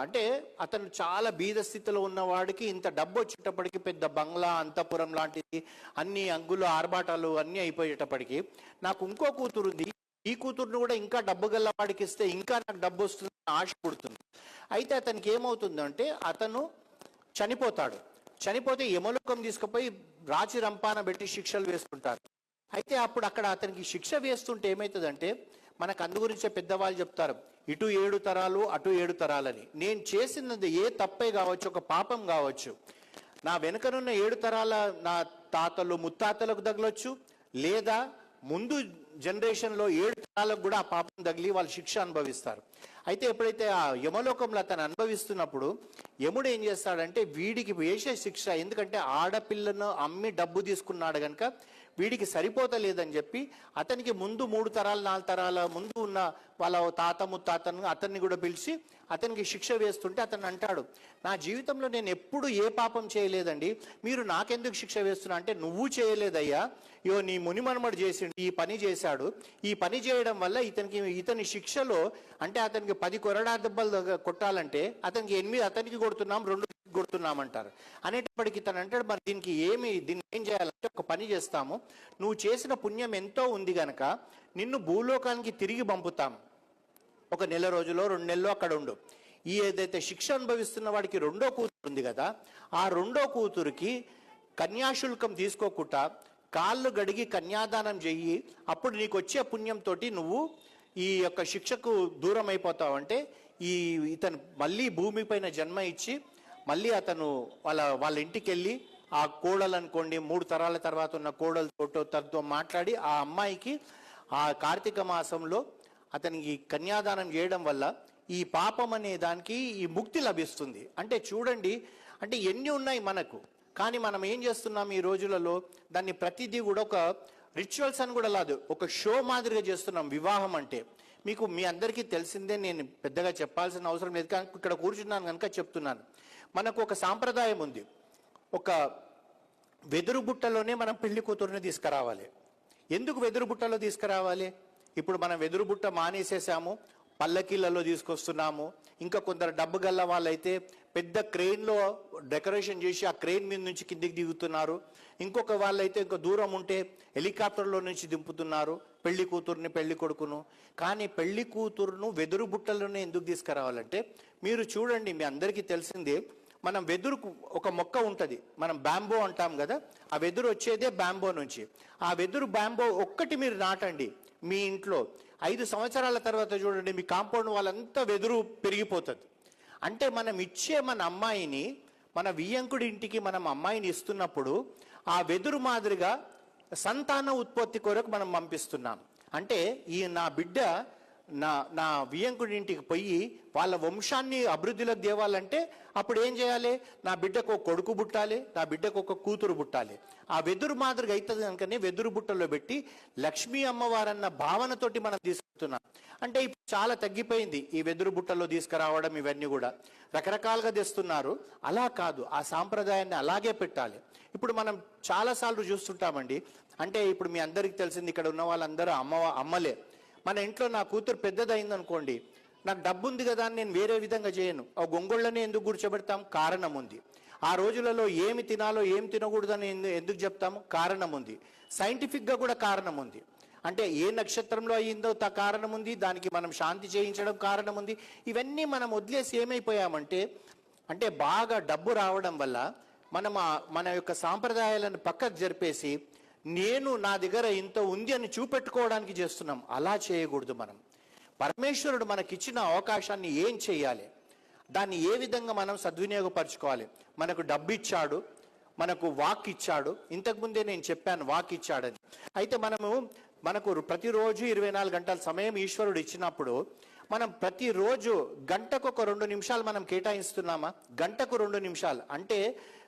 అంటే అతను చాలా బీద స్థితిలో ఉన్నవాడికి ఇంత డబ్బు వచ్చేటప్పటికి పెద్ద బంగ్లా, అంతఃపురం లాంటిది, అన్ని అంగులు ఆర్భాటాలు అన్నీ అయిపోయేటప్పటికి నాకు ఇంకో కూతురు ఉంది, ఈ కూతురుని కూడా ఇంకా డబ్బు గల్ల వాడికి ఇస్తే ఇంకా నాకు డబ్బు వస్తుంది ఆశ పుడుతుంది. అయితే అతనికి ఏమవుతుందంటే, అతను చనిపోతాడు. చనిపోతే యమలోకం తీసుకుపోయి రాచి రంపాన పెట్టి శిక్షలు వేస్తుంటారు. అయితే అప్పుడు అక్కడ అతనికి శిక్ష వేస్తుంటే ఏమవుతుందంటే, మనకు అందు గురించే పెద్దవాళ్ళు చెప్తారు, ఇటు 7 తరాలు అటు 7 తరాలని. నేను చేసినది ఏ తప్పే కావచ్చు, ఒక పాపం కావచ్చు, నా వెనుకనున్న 7 తరాల నా తాతలు ముత్తాతలకు తగలొచ్చు, లేదా ముందు జనరేషన్లో 7 తరాలకు కూడా ఆ పాపం తగిలి వాళ్ళు శిక్ష అనుభవిస్తారు. అయితే ఎప్పుడైతే ఆ యమలోకంలో అతను అనుభవిస్తున్నప్పుడు యముడు ఏం చేస్తాడంటే, వీడికి వేసే శిక్ష, ఎందుకంటే ఆడపిల్లను అమ్మి డబ్బు తీసుకున్నాడు కనుక వీడికి సరిపోతలేదని చెప్పి అతనికి ముందు 3 తరాలు 4 తరాల ముందు ఉన్న వాళ్ళ తాత ముత్తాతను అతన్ని కూడా పిలిచి అతనికి శిక్ష వేస్తుంటే అతను అంటాడు, నా జీవితంలో నేను ఎప్పుడు ఏ పాపం చేయలేదండి, మీరు నాకెందుకు శిక్ష వేస్తున్నా అంటే, నువ్వు చేయలేదయ్యా, నీ మునిమనుమడు చేసిండు, ఈ పని చేశాడు, ఈ పని చేయడం వల్ల ఇతని శిక్షలో అంటే అతనికి 10 కొరడా దెబ్బలు కొట్టాలంటే అతనికి 8 అతనికి కొడుతున్నాం, 2 కొడుతున్నామంటారు. అనేటప్పటికి తను అంటాడు, మరి దీన్ని ఏం చేయాలంటే, ఒక పని చేస్తాము, నువ్వు చేసిన పుణ్యం ఎంతో ఉంది గనక నిన్ను భూలోకానికి తిరిగి పంపుతాం, ఒక నెల రోజులో 2 నెలలు అక్కడ ఉండు. ఈ ఏదైతే శిక్ష అనుభవిస్తున్న వాడికి రెండో కూతురు ఉంది కదా, ఆ రెండో కూతురికి కన్యాశుల్కం తీసుకోకుండా కాళ్ళు గడిగి కన్యాదానం చెయ్యి, అప్పుడు నీకు వచ్చే పుణ్యంతో నువ్వు ఈ యొక్క శిక్షకు దూరం అయిపోతావు. అంటే ఇతను మళ్ళీ భూమిపైన జన్మ ఇచ్చి మళ్ళీ అతను వాళ్ళ ఇంటికి వెళ్ళి ఆ కోడలు అనుకోండి, 3 తరాల తర్వాత ఉన్న కోడలతో తనతో మాట్లాడి ఆ అమ్మాయికి ఆ కార్తీక మాసంలో అతనికి కన్యాదానం చేయడం వల్ల ఈ పాపం అనే దానికి ఈ ముక్తి లభిస్తుంది. అంటే చూడండి, అంటే ఎన్ని ఉన్నాయి మనకు, కానీ మనం ఏం చేస్తున్నాం ఈ రోజులలో, దాన్ని ప్రతిదీ కూడా ఒక రిచువల్స్ అని కూడా లేదు, ఒక షో మాదిరిగా చేస్తున్నాం. వివాహం అంటే మీకు మీ అందరికీ తెలిసిందే, నేను పెద్దగా చెప్పాల్సిన అవసరం లేదు, కానీ ఇక్కడ కూర్చున్నాను కనుక చెప్తున్నాను. మనకు ఒక సాంప్రదాయం ఉంది, ఒక వెదురు బుట్టలోనే మనం పెళ్లి కూతురుని తీసుకురావాలి. ఎందుకు వెదురు బుట్టలో తీసుకురావాలి? ఇప్పుడు మనం వెదురు బుట్ట మానేసేసాము, పల్లకీలలో తీసుకొస్తున్నాము. ఇంకా కొందరు డబ్బు గల్ల వాళ్ళైతే పెద్ద క్రెయిన్లో డెకరేషన్ చేసి ఆ క్రెయిన్ మీద నుంచి కిందికి దిగుతున్నారు. ఇంకొక వాళ్ళైతే ఇంకా దూరం ఉంటే హెలికాప్టర్లో నుంచి దింపుతున్నారు పెళ్లి కూతురుని పెళ్లి కొడుకును. కానీ పెళ్లి కూతురును వెదురు బుట్టలోనే ఎందుకు తీసుకురావాలంటే, మీరు చూడండి, మీ అందరికీ తెలిసిందే, మనం వెదురు ఒక మొక్క ఉంటుంది, మనం బ్యాంబో అంటాం కదా, ఆ వెదురు వచ్చేదే బ్యాంబో నుంచి. ఆ వెదురు బ్యాంబో ఒక్కటి మీరు నాటండి మీ ఇంట్లో, 5 సంవత్సరాల తర్వాత చూడండి మీ కాంపౌండ్ వాళ్ళంతా వెదురు పెరిగిపోతుంది. అంటే మనం ఇచ్చే మన అమ్మాయిని, మన వియ్యంకుడి ఇంటికి మనం అమ్మాయిని ఇస్తున్నప్పుడు ఆ వెదురు మాదిరిగా సంతాన ఉత్పత్తి కొరకు మనం పంపిస్తున్నాం. అంటే నా బిడ్డ నా వియ్యంకుడి ఇంటికి పోయి వాళ్ళ వంశాన్ని అభివృద్ధిలోకి తేవాలంటే అప్పుడు ఏం చేయాలి? నా బిడ్డకు ఒక కొడుకు పుట్టాలి, నా బిడ్డకు ఒక కూతురు పుట్టాలి. ఆ వెదురు మాదిరిగా అవుతుంది కనుకనే వెదురు బుట్టలో పెట్టి లక్ష్మీ అమ్మవారన్న భావనతోటి మనం తీసుకుంటున్నాం. అంటే ఇప్పుడు చాలా తగ్గిపోయింది ఈ వెదురు బుట్టలో తీసుకురావడం, ఇవన్నీ కూడా రకరకాలుగా తెస్తున్నారు. అలా కాదు, ఆ సాంప్రదాయాన్ని అలాగే పెట్టాలి. ఇప్పుడు మనం చాలాసార్లు చూస్తుంటామండి, అంటే ఇప్పుడు మీ అందరికీ తెలిసింది, ఇక్కడ ఉన్న వాళ్ళందరూ అమ్మలే. మన ఇంట్లో నా కూతురు పెద్దదైంది అనుకోండి, నాకు డబ్బు ఉంది కదా అని నేను వేరే విధంగా చేయను, ఆ గొంగళ్ళనే ఎందుకు కూర్చోబెడతాం? కారణం ఉంది. ఆ రోజులలో ఏమి తినాలో ఏమి తినకూడదని ఎందుకు చెప్తాము? కారణం ఉంది. సైంటిఫిక్గా కూడా కారణం ఉంది. అంటే ఏ నక్షత్రంలో అయ్యిందో కారణం ఉంది, దానికి మనం శాంతి చేయించడం కారణం ఉంది. ఇవన్నీ మనం వదిలేసి ఏమైపోయామంటే, అంటే బాగా డబ్బు రావడం వల్ల మనం మన యొక్క సాంప్రదాయాలను పక్కకు జరిపేసి నా దగ్గర ఇంత ఉంది అని చూపెట్టుకోవడానికి చేస్తున్నాం. అలా చేయకూడదు. మనం పరమేశ్వరుడు మనకిచ్చిన అవకాశాన్ని ఏం చేయాలి, దాన్ని ఏ విధంగా మనం సద్వినియోగపరచుకోవాలి. మనకు డబ్బు ఇచ్చాడు, మనకు వాక్ ఇచ్చాడు. ఇంతకుముందే నేను చెప్పాను వాక్ ఇచ్చాడని. అయితే మనకు ప్రతిరోజు 24 గంటల సమయం ఈశ్వరుడు ఇచ్చినప్పుడు మనం ప్రతిరోజు గంటకు ఒక 2 నిమిషాలు మనం కేటాయిస్తున్నామా? గంటకు 2 నిమిషాలు అంటే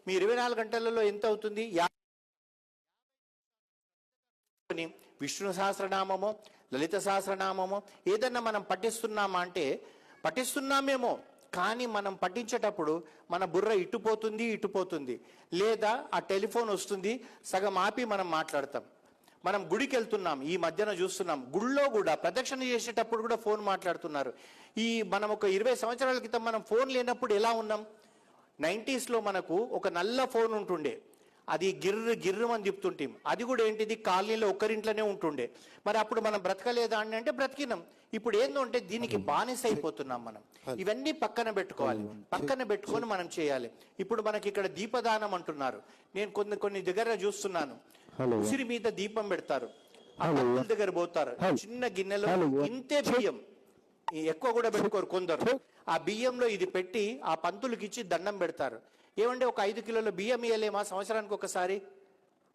మీ 24 గంటలలో ఎంత అవుతుంది? విష్ణు సహస్రనామమో లలిత సహస్రనామమో ఏదన్నా మనం పఠిస్తున్నామా అంటే పఠిస్తున్నామేమో, కానీ మనం పఠించేటప్పుడు మన బుర్ర ఇటుపోతుంది, లేదా ఆ టెలిఫోన్ వస్తుంది, సగం ఆపి మనం మాట్లాడతాం. మనం గుడికి వెళ్తున్నాం, ఈ మధ్యన చూస్తున్నాం గుళ్ళో కూడా ప్రదక్షిణ చేసేటప్పుడు కూడా ఫోన్ మాట్లాడుతున్నారు. మనం ఒక 20 సంవత్సరాల క్రితం మనం ఫోన్ లేనప్పుడు ఎలా ఉన్నాం? 90s మనకు ఒక నల్ల ఫోన్ ఉంటుండే, అది గిర్రు అని చెప్తుంటాం. అది కూడా ఏంటిది, కాలనీలో ఒక్కరింట్లోనే ఉంటుండే. మరి అప్పుడు మనం బ్రతకలేదా అని అంటే బ్రతికినాం. ఇప్పుడు ఏందో అంటే దీనికి బానిస అయిపోతున్నాం మనం. ఇవన్నీ పక్కన పెట్టుకోవాలి, పక్కన పెట్టుకొని మనం చేయాలి. ఇప్పుడు మనకి ఇక్కడ దీపదానం అంటున్నారు. నేను కొన్ని దగ్గర చూస్తున్నాను, ఉసిరి మీద దీపం పెడతారు, ఆ పంతుల దగ్గర పోతారు, చిన్న గిన్నెలో ఇంతే బియ్యం, ఎక్కువ కూడా పెట్టుకోరు కొందరు. ఆ బియ్యంలో ఇది పెట్టి ఆ పంతులకి ఇచ్చి దండం పెడతారు. ఏమంటే ఒక 5 కిలోల బియ్యం ఇయ్యలేమా సంవత్సరానికి ఒకసారి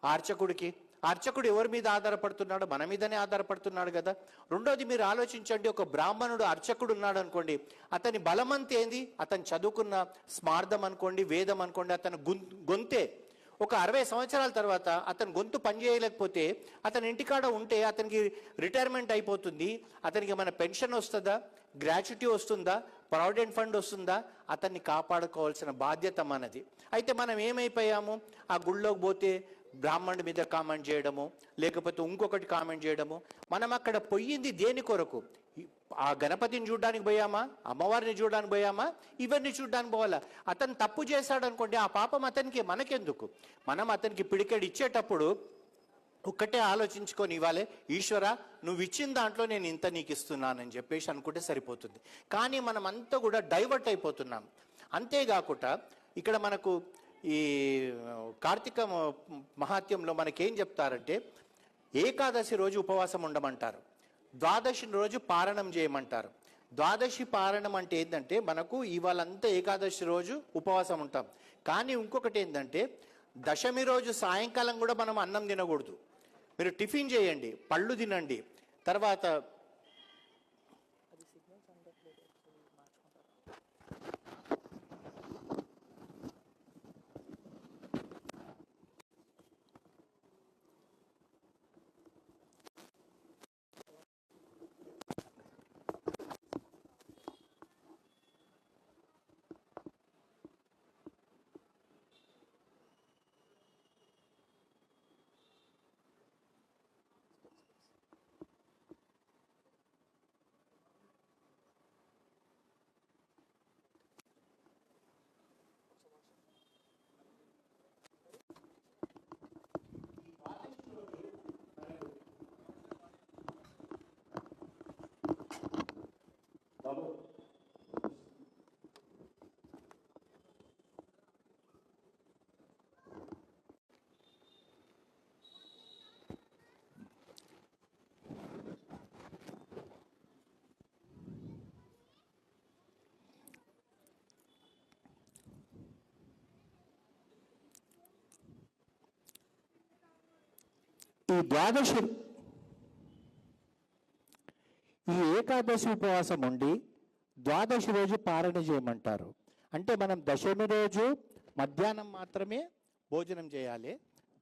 అర్చకుడికి? అర్చకుడు ఎవరి మీద ఆధారపడుతున్నాడు? మన మీదనే ఆధారపడుతున్నాడు కదా. రెండోది మీరు ఆలోచించండి, ఒక బ్రాహ్మణుడు అర్చకుడు ఉన్నాడు అనుకోండి, అతని బలమంత ఏంది? అతను చదువుకున్న స్మార్థం అనుకోండి, వేదం అనుకోండి, అతను గొంతే. ఒక 60 సంవత్సరాల తర్వాత అతను గొంతు పనిచేయలేకపోతే అతని ఇంటికాడ ఉంటే అతనికి రిటైర్మెంట్ అయిపోతుంది. అతనికి మన పెన్షన్ వస్తుందా, గ్రాట్యుటీ వస్తుందా, ప్రావిడెంట్ ఫండ్ వస్తుందా? అతన్ని కాపాడుకోవాల్సిన బాధ్యత మనది. అయితే మనం ఏమైపోయాము, ఆ గుళ్ళోకి పోతే బ్రాహ్మణుడి మీద కామెంట్ చేయడము, లేకపోతే ఇంకొకటి కామెంట్ చేయడము. మనం అక్కడ పోయింది దేని కొరకు? ఆ గణపతిని చూడడానికి పోయామా, అమ్మవారిని చూడడానికి పోయామా, ఇవన్నీ చూడడానికి పోవాలా? అతను తప్పు చేశాడు అనుకోండి, ఆ పాపం అతనికి, మనకెందుకు? మనం అతనికి పిడికెడు ఇచ్చేటప్పుడు ఒక్కటే ఆలోచించుకొని ఇవ్వాలి, ఈశ్వర నువ్వు ఇచ్చిన దాంట్లో నేను ఇంత నీకు ఇస్తున్నానని చెప్పేసి అనుకుంటే సరిపోతుంది. కానీ మనం అంతా కూడా డైవర్ట్ అయిపోతున్నాం. అంతేకాకుండా ఇక్కడ మనకు ఈ కార్తీక మహాత్యంలో మనకేం చెప్తారంటే, ఏకాదశి రోజు ఉపవాసం ఉండమంటారు, ద్వాదశి రోజు పారణం చేయమంటారు. ద్వాదశి పారణం అంటే ఏంటంటే, మనకు ఇవాళంతా ఏకాదశి రోజు ఉపవాసం ఉంటాం. కానీ ఇంకొకటి ఏంటంటే, దశమి రోజు సాయంకాలం కూడా మనం అన్నం తినకూడదు. మీరు టిఫిన్ చేయండి, పళ్ళు తినండి. తర్వాత ఈ ఏకాదశి ఉపవాసం ఉండి ద్వాదశి రోజు పారణ చేయమంటారు. అంటే మనం దశమి రోజు మధ్యాహ్నం మాత్రమే భోజనం చేయాలి,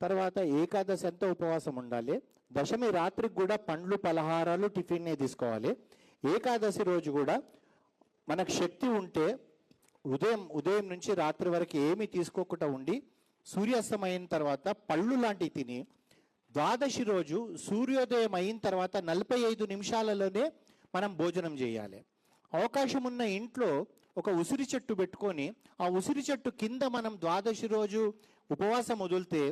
తర్వాత ఏకాదశి అంతా ఉపవాసం ఉండాలి. దశమి రాత్రికి కూడా పండ్లు, పలహారాలు, టిఫిన్నే తీసుకోవాలి. ఏకాదశి రోజు కూడా మనకు శక్తి ఉంటే ఉదయం నుంచి రాత్రి వరకు ఏమీ తీసుకోకుండా ఉండి సూర్యాస్తమయం తర్వాత పళ్ళు లాంటివి తిని, ద్వాదశి రోజు సూర్యోదయం అయిన తర్వాత 45 నిమిషాలలోనే మనం భోజనం చేయాలి. అవకాశం ఉన్న ఇంట్లో ఒక ఉసిరి చెట్టు పెట్టుకొని ఆ ఉసిరి చెట్టు కింద మనం ద్వాదశి రోజు ఉపవాసం వదిలితే,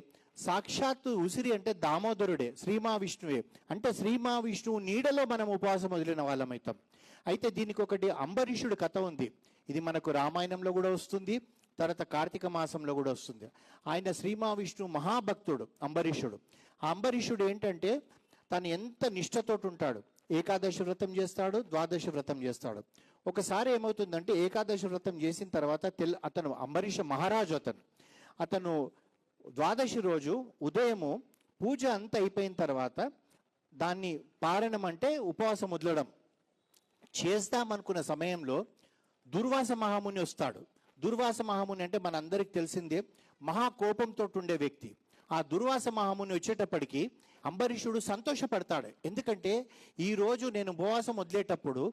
సాక్షాత్తు ఉసిరి అంటే దామోదరుడే, శ్రీ మహావిష్ణువే. అంటే శ్రీ మహావిష్ణువు నీడలో మనం ఉపవాసం వదిలిన వాళ్ళమవుతాం. అయితే దీనికి ఒకటి అంబరీషుడి కథ ఉంది. ఇది మనకు రామాయణంలో కూడా వస్తుంది, తర్వాత కార్తీక మాసంలో కూడా వస్తుంది. ఆయన శ్రీ మహావిష్ణువు మహాభక్తుడు అంబరీషుడు. ఆ అంబరీషుడు ఏంటంటే తను ఎంత నిష్ఠతోటి ఉంటాడు, ఏకాదశి వ్రతం చేస్తాడు, ద్వాదశి వ్రతం చేస్తాడు. ఒకసారి ఏమవుతుందంటే, ఏకాదశి వ్రతం చేసిన తర్వాత అతను అంబరీష మహారాజు, అతను ద్వాదశి రోజు ఉదయము పూజ అంతా అయిపోయిన తర్వాత దాన్ని పారణం అంటే ఉపవాసం వదలడం చేస్తామనుకున్న సమయంలో దుర్వాస మహాముని వస్తాడు. దుర్వాస మహాముని అంటే మనందరికి తెలిసిందే, మహాకోపంతో ఉండే వ్యక్తి. ఆ దుర్వాస మహాముని వచ్చేటప్పటికి అంబరీషుడు సంతోషపడతాడు. ఎందుకంటే ఈరోజు నేను ఉపవాసం వదిలేటప్పుడు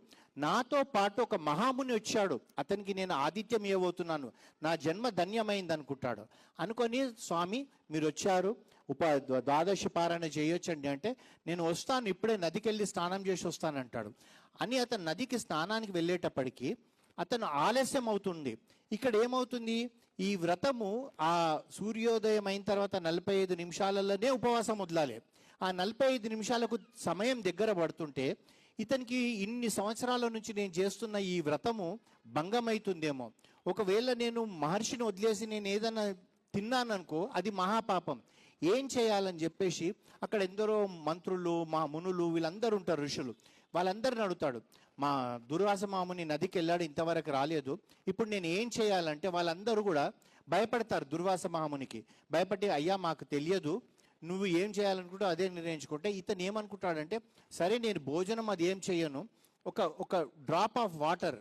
నాతో పాటు ఒక మహాముని వచ్చాడు, అతనికి నేను ఆతిథ్యం ఇవ్వబోతున్నాను, నా జన్మ ధన్యమైంది అనుకుంటాడు. అనుకొని, స్వామి మీరు వచ్చారు, ద్వాదశి పారాయణ చేయొచ్చండి అంటే, నేను వస్తాను ఇప్పుడే నదికి వెళ్ళి స్నానం చేసి వస్తానంటాడు. అని అతను నదికి స్నానానికి వెళ్ళేటప్పటికి అతను ఆలస్యం అవుతుంది. ఇక్కడ ఏమవుతుంది, ఈ వ్రతము ఆ సూర్యోదయం అయిన తర్వాత 45 నిమిషాలలోనే ఉపవాసం వదలాలి. ఆ 45 నిమిషాలకు సమయం దగ్గర పడుతుంటే ఇతనికి ఇన్ని సంవత్సరాల నుంచి నేను చేస్తున్న ఈ వ్రతము భంగమవుతుందేమో. ఒకవేళ నేను మహర్షిని వదిలేసి నేను ఏదైనా తిన్నాననుకో అది మహాపాపం. ఏం చేయాలని చెప్పేసి అక్కడ ఎందరో మంత్రులు, మా మునులు వీళ్ళందరూ ఉంటారు, ఋషులు. వాళ్ళందరిని అడుగుతాడు, మా దుర్వాస మాముని నదికి వెళ్ళాడు, ఇంతవరకు రాలేదు, ఇప్పుడు నేను ఏం చేయాలంటే వాళ్ళందరూ కూడా భయపడతారు దుర్వాస మహామునికి. భయపడి, అయ్యా మాకు తెలియదు, నువ్వు ఏం చేయాలనుకుంటా అదే నిర్ణయించుకుంటే ఇతను ఏమనుకుంటాడంటే, సరే నేను భోజనం అది ఏం చేయను, ఒక డ్రాప్ ఆఫ్ వాటర్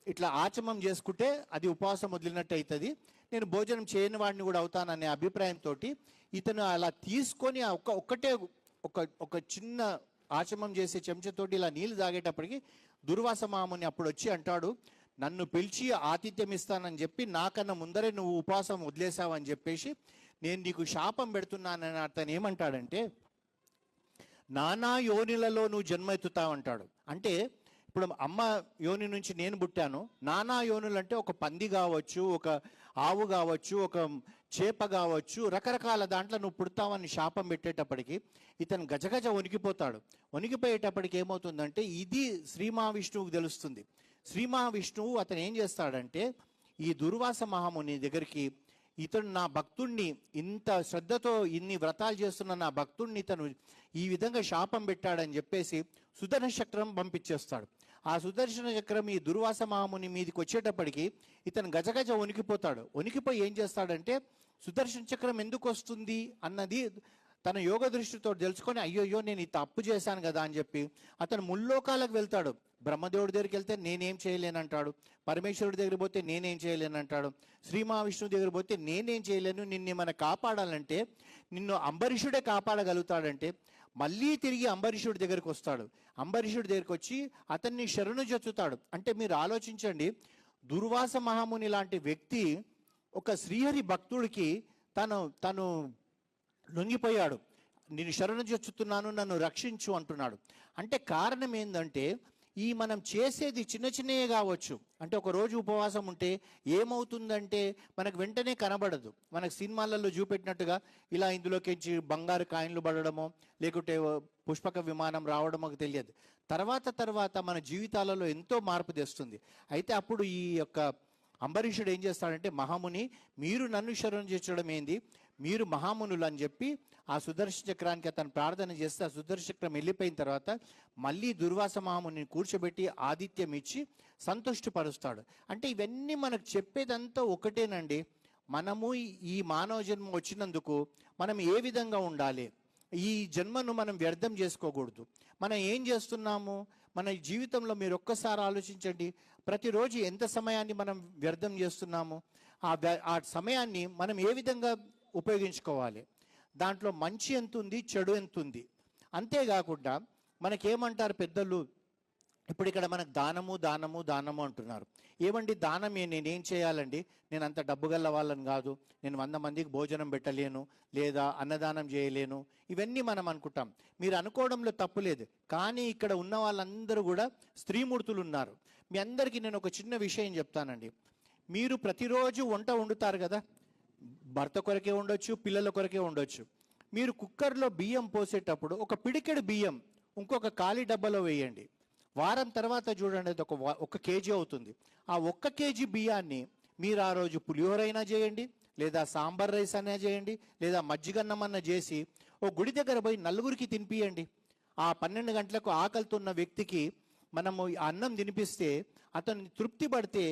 ఇట్లా ఆచమం చేసుకుంటే అది ఉపవాసం వదిలినట్టు అవుతుంది, నేను భోజనం చేయని వాడిని కూడా అవుతాననే అభిప్రాయంతో ఇతను అలా తీసుకొని ఒక్కటే ఒక చిన్న ఆచమం చేసే చెంచాతోటి ఇలా నీళ్లు తాగేటప్పటికి దుర్వాస మాముని అప్పుడు వచ్చి అంటాడు, నన్ను పిలిచి ఆతిథ్యం ఇస్తానని చెప్పి నాకన్నా ముందరే నువ్వు ఉపవాసం వదిలేసావని చెప్పేసి నేను నీకు శాపం పెడుతున్నానని అతను ఏమంటాడంటే, నానా యోనిలలో నువ్వు జన్మ ఎత్తుతావంటాడు. అంటే ఇప్పుడు అమ్మ యోని నుంచి నేను పుట్టాను, నానా యోనులు అంటే ఒక పంది కావచ్చు, ఒక ఆవు కావచ్చు, ఒక చేప కావచ్చు, రకరకాల దాంట్లో నువ్వు పుడతావని శాపం పెట్టేటప్పటికి ఇతను గజగజ వణికిపోతాడు. వణికిపోయేటప్పటికి ఏమవుతుందంటే ఇది శ్రీ మహావిష్ణువుకు తెలుస్తుంది. శ్రీ మహావిష్ణువు అతను ఏం చేస్తాడంటే, ఈ దుర్వాస మహాముని దగ్గరికి, ఇతను నా భక్తుణ్ణి ఇంత శ్రద్ధతో ఇన్ని వ్రతాలు చేస్తున్న నా భక్తుణ్ణి ఇతను ఈ విధంగా శాపం పెట్టాడని చెప్పేసి సుదర్శన చక్రం పంపించేస్తాడు. ఆ సుదర్శన చక్రం ఈ దుర్వాస మహాముని మీదకి వచ్చేటప్పటికి ఇతను గజగజ వణికిపోతాడు. వణికిపోయి ఏం చేస్తాడంటే, సుదర్శన చక్రం ఎందుకు వస్తుంది అన్నది తన యోగ దృష్టితో తెలుసుకొని, అయ్యోయ్యో నేను ఈ తప్పు చేశాను కదా అని చెప్పి అతను ముల్లోకాలకు వెళ్తాడు. బ్రహ్మదేవుడి దగ్గరికి వెళ్తే నేనేం చేయలేనంటాడు, పరమేశ్వరుడి దగ్గర పోతే నేనేం చేయలేనంటాడు, శ్రీ మహావిష్ణువు దగ్గర పోతే నేనేం చేయలేను, నిన్నేమైనా కాపాడాలంటే నిన్ను అంబరీషుడే కాపాడగలుగుతాడంటే మళ్ళీ తిరిగి అంబరీషుడి దగ్గరికి వస్తాడు. అంబరీషుడి దగ్గరికి వచ్చి అతన్ని శరణు జొచ్చుతాడు. అంటే మీరు ఆలోచించండి, దుర్వాస మహాముని లాంటి వ్యక్తి ఒక శ్రీహరి భక్తుడికి తను లొంగిపోయాడు, నేను శరణు జొచ్చుతున్నాను, నన్ను రక్షించు అంటున్నాడు. అంటే కారణం ఏంటంటే, ఈ మనం చేసేది చిన్న చిన్నయే కావచ్చు. అంటే ఒక రోజు ఉపవాసం ఉంటే ఏమవుతుందంటే మనకు వెంటనే కనబడదు. మనకు సినిమాలలో చూపెట్టినట్టుగా ఇలా ఇందులోకి బంగారు కాయిన్లు పడడమో లేకుంటే పుష్పక విమానం రావడమో తెలియదు. తర్వాత మన జీవితాలలో ఎంతో మార్పు తెస్తుంది. అయితే అప్పుడు ఈ యొక్క అంబరీషుడు ఏం చేస్తాడంటే, మహాముని మీరు నన్ను శరణు చేర్చడం ఏంది, మీరు మహామునులు అని చెప్పి ఆ సుదర్శన చక్రానికి అతను ప్రార్థన చేస్తే ఆ సుదర్శన చక్రం వెళ్ళిపోయిన తర్వాత మళ్ళీ దుర్వాస మహాముని కూర్చోబెట్టి ఆతిథ్యం ఇచ్చి సంతుష్టిపరుస్తాడు. అంటే ఇవన్నీ మనకు చెప్పేదంతా ఒకటేనండి, మనము ఈ మానవ జన్మ వచ్చినందుకు మనం ఏ విధంగా ఉండాలి, ఈ జన్మను మనం వ్యర్థం చేసుకోకూడదు. మనం ఏం చేస్తున్నాము మన జీవితంలో మీరు ఒక్కసారి ఆలోచించండి. ప్రతిరోజు ఎంత సమయాన్ని మనం వ్యర్థం చేస్తున్నాము, ఆ సమయాన్ని మనం ఏ విధంగా ఉపయోగించుకోవాలి, దాంట్లో మంచి ఎంత ఉంది, చెడు ఎంత ఉంది. అంతేకాకుండా మనకేమంటారు పెద్దలు, ఇప్పుడు ఇక్కడ మనకు దానము అంటున్నారు. ఏమండి దానం నేనేం చేయాలండి, నేను అంత డబ్బు గల్ల వాళ్ళని కాదు, నేను 100 మందికి భోజనం పెట్టలేను, లేదా అన్నదానం చేయలేను, ఇవన్నీ మనం అనుకుంటాం. మీరు అనుకోవడంలో తప్పు లేదు, కానీ ఇక్కడ ఉన్న వాళ్ళందరూ కూడా స్త్రీమూర్తులు ఉన్నారు. మీ అందరికీ నేను ఒక చిన్న విషయం చెప్తానండి. మీరు ప్రతిరోజు వంట వండుతారు కదా, భర్త కొరకే ఉండొచ్చు, పిల్లల కొరకే ఉండొచ్చు. మీరు కుక్కర్లో బియ్యం పోసేటప్పుడు ఒక పిడికెడు బియ్యం ఇంకొక ఖాళీ డబ్బాలో వేయండి. వారం తర్వాత చూడండి అది ఒక కేజీ అవుతుంది. ఆ 1 కేజీ బియ్యాన్ని మీరు ఆ రోజు పులిహోర అయినా చేయండి, లేదా సాంబార్ రైస్ అయినా చేయండి, లేదా మజ్జిగన్నమన్నా చేసి ఓ గుడి దగ్గర పోయి నలుగురికి తినిపియండి. ఆ 12 గంటలకు ఆకలితున్న వ్యక్తికి మనము అన్నం తినిపిస్తే అతను తృప్తి పడితే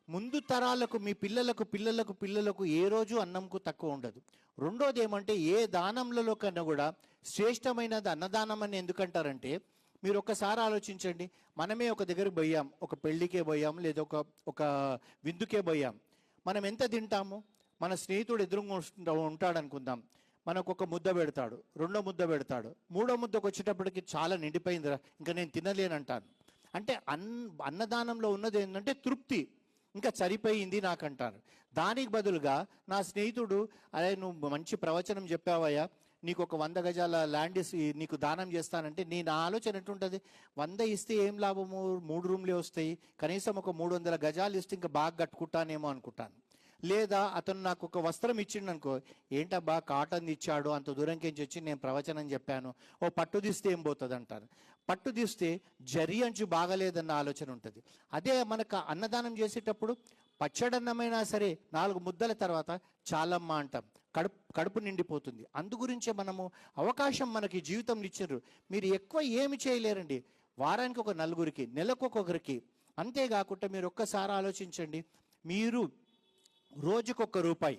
ముందు తరాలకు మీ పిల్లలకు ఏ రోజు అన్నంకు తక్కువ ఉండదు. రెండోది ఏమంటే, ఏ దానంలో కన్నా కూడా శ్రేష్టమైనది అన్నదానం అని ఎందుకంటారంటే, మీరు ఒక్కసారి ఆలోచించండి. మనమే ఒక దగ్గరికి పోయాం, ఒక పెళ్లికే పోయాం, లేదా ఒక విందుకే పోయాం, మనం ఎంత తింటాము? మన స్నేహితుడు ఎదురుగా ఉంటాడు అనుకుందాం, మనకు ఒక ముద్ద పెడతాడు, 2వ ముద్ద పెడతాడు, 3వ ముద్దకు వచ్చేటప్పటికి చాలా నిండిపోయిందిరా, ఇంకా నేను తినలేనంటాను. అంటే అన్నదానంలో ఉన్నది ఏంటంటే తృప్తి, ఇంకా సరిపోయింది నాకంటారు. దానికి బదులుగా నా స్నేహితుడు, అరే నువ్వు మంచి ప్రవచనం చెప్పావయ్యా, నీకు ఒక 100 గజాల ల్యాండ్ నీకు దానం చేస్తానంటే నా ఆలోచన ఎట్లుంటుంది, 100 ఇస్తే ఏం లాభము, 3 రూమ్లే వస్తాయి, కనీసం ఒక 300 గజాలు ఇస్తే ఇంకా బాగా కట్టుకుంటానేమో అనుకుంటాను. లేదా అతను నాకు ఒక వస్త్రం ఇచ్చిండు అనుకో, ఏంటబ్బా కాటన్ ఇచ్చాడు, అంత దూరంకి వచ్చి నేను ప్రవచనం చెప్పాను, ఓ పట్టు తీస్తే ఏం పోతుంది అంటారు. పట్టు తీస్తే జరి అంచు బాగలేదన్న ఆలోచన ఉంటుంది. అదే మనకు అన్నదానం చేసేటప్పుడు పచ్చడన్నమైనా సరే 4 ముద్దల తర్వాత చాలమ్మ అంటాం, కడుపు నిండిపోతుంది. అందు గురించే మనము అవకాశం మనకి జీవితంలో ఇచ్చారు. మీరు ఎక్కువ ఏమి చేయలేరండి, వారానికి ఒక 4గురికి, నెలకు ఒక్కొక్కరికి. అంతేకాకుండా మీరు ఒక్కసారి ఆలోచించండి, మీరు రోజుకొక రూపాయి,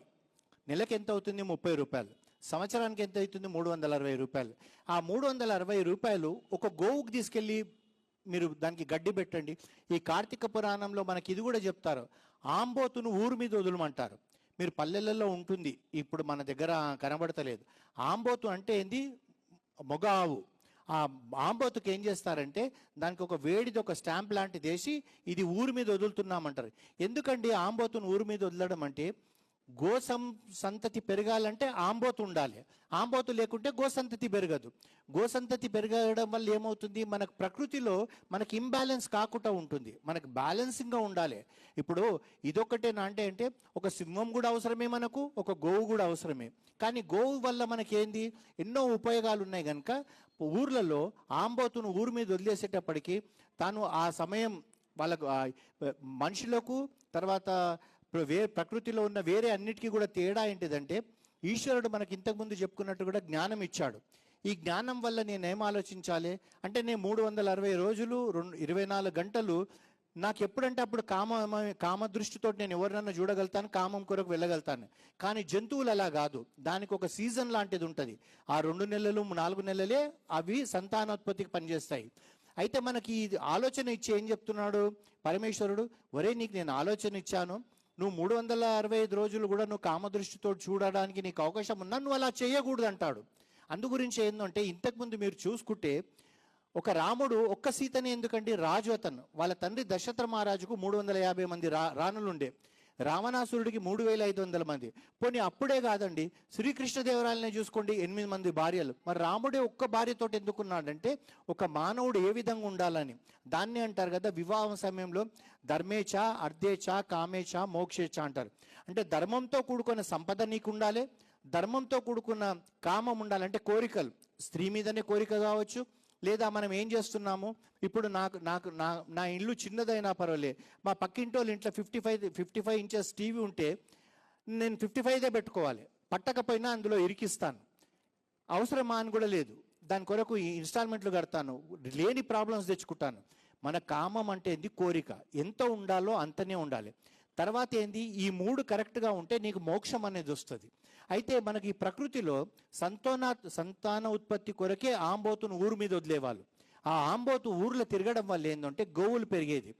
నెలకి ఎంత అవుతుంది, 30 రూపాయలు, సంవత్సరానికి ఎంత అవుతుంది, 360 రూపాయలు. ఆ 360 రూపాయలు ఒక గోవుకి తీసుకెళ్ళి మీరు దానికి గడ్డి పెట్టండి. ఈ కార్తీక పురాణంలో మనకి ఇది కూడా చెప్తారు, ఆంబోతును ఊరు మీద వదలమంటారు. మీరు పల్లెలలో ఉంటుంది, ఇప్పుడు మన దగ్గర కనబడతలేదు. ఆంబోతు అంటే ఏంది, మొగ ఆవు. ఆ ఆంబోతుకి ఏం చేస్తారంటే దానికి ఒక వేడిది ఒక స్టాంప్ లాంటిది వేసి ఇది ఊరి మీద వదులుతున్నామంటారు. ఎందుకండి ఆంబోతును ఊరి మీద వదలడం అంటే, సంతతి పెరగాలంటే ఆంబోతు ఉండాలి, ఆంబోతు లేకుంటే గోసంతతి పెరగదు. గోసంతతి పెరగడం వల్ల ఏమవుతుంది, మనకు ప్రకృతిలో మనకి ఇంబ్యాలెన్స్ కాకుండా ఉంటుంది, మనకు బ్యాలెన్సింగ్గా ఉండాలి. ఇప్పుడు ఇదొక్కటేనా అంటే ఒక సింహం కూడా అవసరమే, మనకు ఒక గోవు కూడా అవసరమే. కానీ గోవు వల్ల మనకేంది, ఎన్నో ఉపయోగాలు ఉన్నాయి. కనుక ఊర్లలో ఆంబోతును ఊరి మీద వదిలేసేటప్పటికి తాను ఆ సమయం వాళ్ళకు మనుషులకు తర్వాత ప్రకృతిలో ఉన్న వేరే అన్నిటికీ కూడా తేడా ఏంటిదంటే, ఈశ్వరుడు మనకి ఇంతకుముందు చెప్పుకున్నట్టు కూడా జ్ఞానం ఇచ్చాడు. ఈ జ్ఞానం వల్ల నేనేం ఆలోచించాలి అంటే, నేను 360 రోజులు 24 గంటలు నాకు ఎప్పుడంటే అప్పుడు కామ దృష్టితో నేను ఎవరినన్నా చూడగలుగుతాను, కామం కొరకు వెళ్ళగలుగుతాను. కానీ జంతువులు అలా కాదు, దానికి ఒక సీజన్ లాంటిది ఉంటుంది. ఆ 2 నెలలు 4 నెలలే అవి సంతానోత్పత్తికి పనిచేస్తాయి. అయితే మనకి ఈ ఆలోచన ఇచ్చి ఏం చెప్తున్నాడు పరమేశ్వరుడు, ఒరే నీకు నేను ఆలోచన ఇచ్చాను, నువ్వు 365 రోజులు కూడా నువ్వు కామదృష్టితో చూడడానికి నీకు అవకాశం ఉన్నా, నువ్వు అలా చేయకూడదు అంటాడు. అందు గురించి ఏంటంటే, ఇంతకుముందు మీరు చూసుకుంటే ఒక రాముడు ఒక్క సీతని ఎందుకండి, రాజు అతను, వాళ్ళ తండ్రి దశరథ మహారాజుకు 350 మంది రాణులు ఉండే, రావణాసురుడికి 3500 మంది. పోనీ అప్పుడే కాదండి, శ్రీకృష్ణదేవరాయలనే చూసుకోండి, 8 మంది భార్యలు. మరి రాముడే ఒక్క భార్యతో ఎందుకున్నాడంటే, ఒక మానవుడు ఏ విధంగా ఉండాలని. దాన్ని అంటారు కదా వివాహం సమయంలో ధర్మేచ అర్ధేచ కామేచ మోక్షేచ అంటారు. అంటే ధర్మంతో కూడుకున్న సంపద నీకు ఉండాలి, ధర్మంతో కూడుకున్న కామం ఉండాలి. అంటే కోరికలు, స్త్రీ మీదనే కోరిక కావచ్చు, లేదా మనం ఏం చేస్తున్నాము, ఇప్పుడు నా ఇల్లు చిన్నదైనా పర్వాలే, మా పక్కింటి వాళ్ళ ఇంట్లో 55 ఇంచెస్ టీవీ ఉంటే నేను 55 పెట్టుకోవాలి, పట్టకపోయినా అందులో ఇరికిస్తాను, అవసరమా అని కూడా లేదు, దాని కొరకు ఇన్స్టాల్మెంట్లు కడతాను, లేని ప్రాబ్లమ్స్ తెచ్చుకుంటాను. మన కామం అంటే ఏంది, కోరిక, ఎంత ఉండాలో అంతనే ఉండాలి. తర్వాత ఏంది, ఈ 3 కరెక్ట్గా ఉంటే నీకు మోక్షం అనేది వస్తుంది. అయితే మనకి ఈ ప్రకృతిలో సంతాన ఉత్పత్తి కొరకే ఆంబోతును ఊరు మీద వదిలేవాళ్ళు. ఆ ఆంబోతు ఊర్లో తిరగడం వల్ల ఏంటంటే గోవులు పెరిగేది.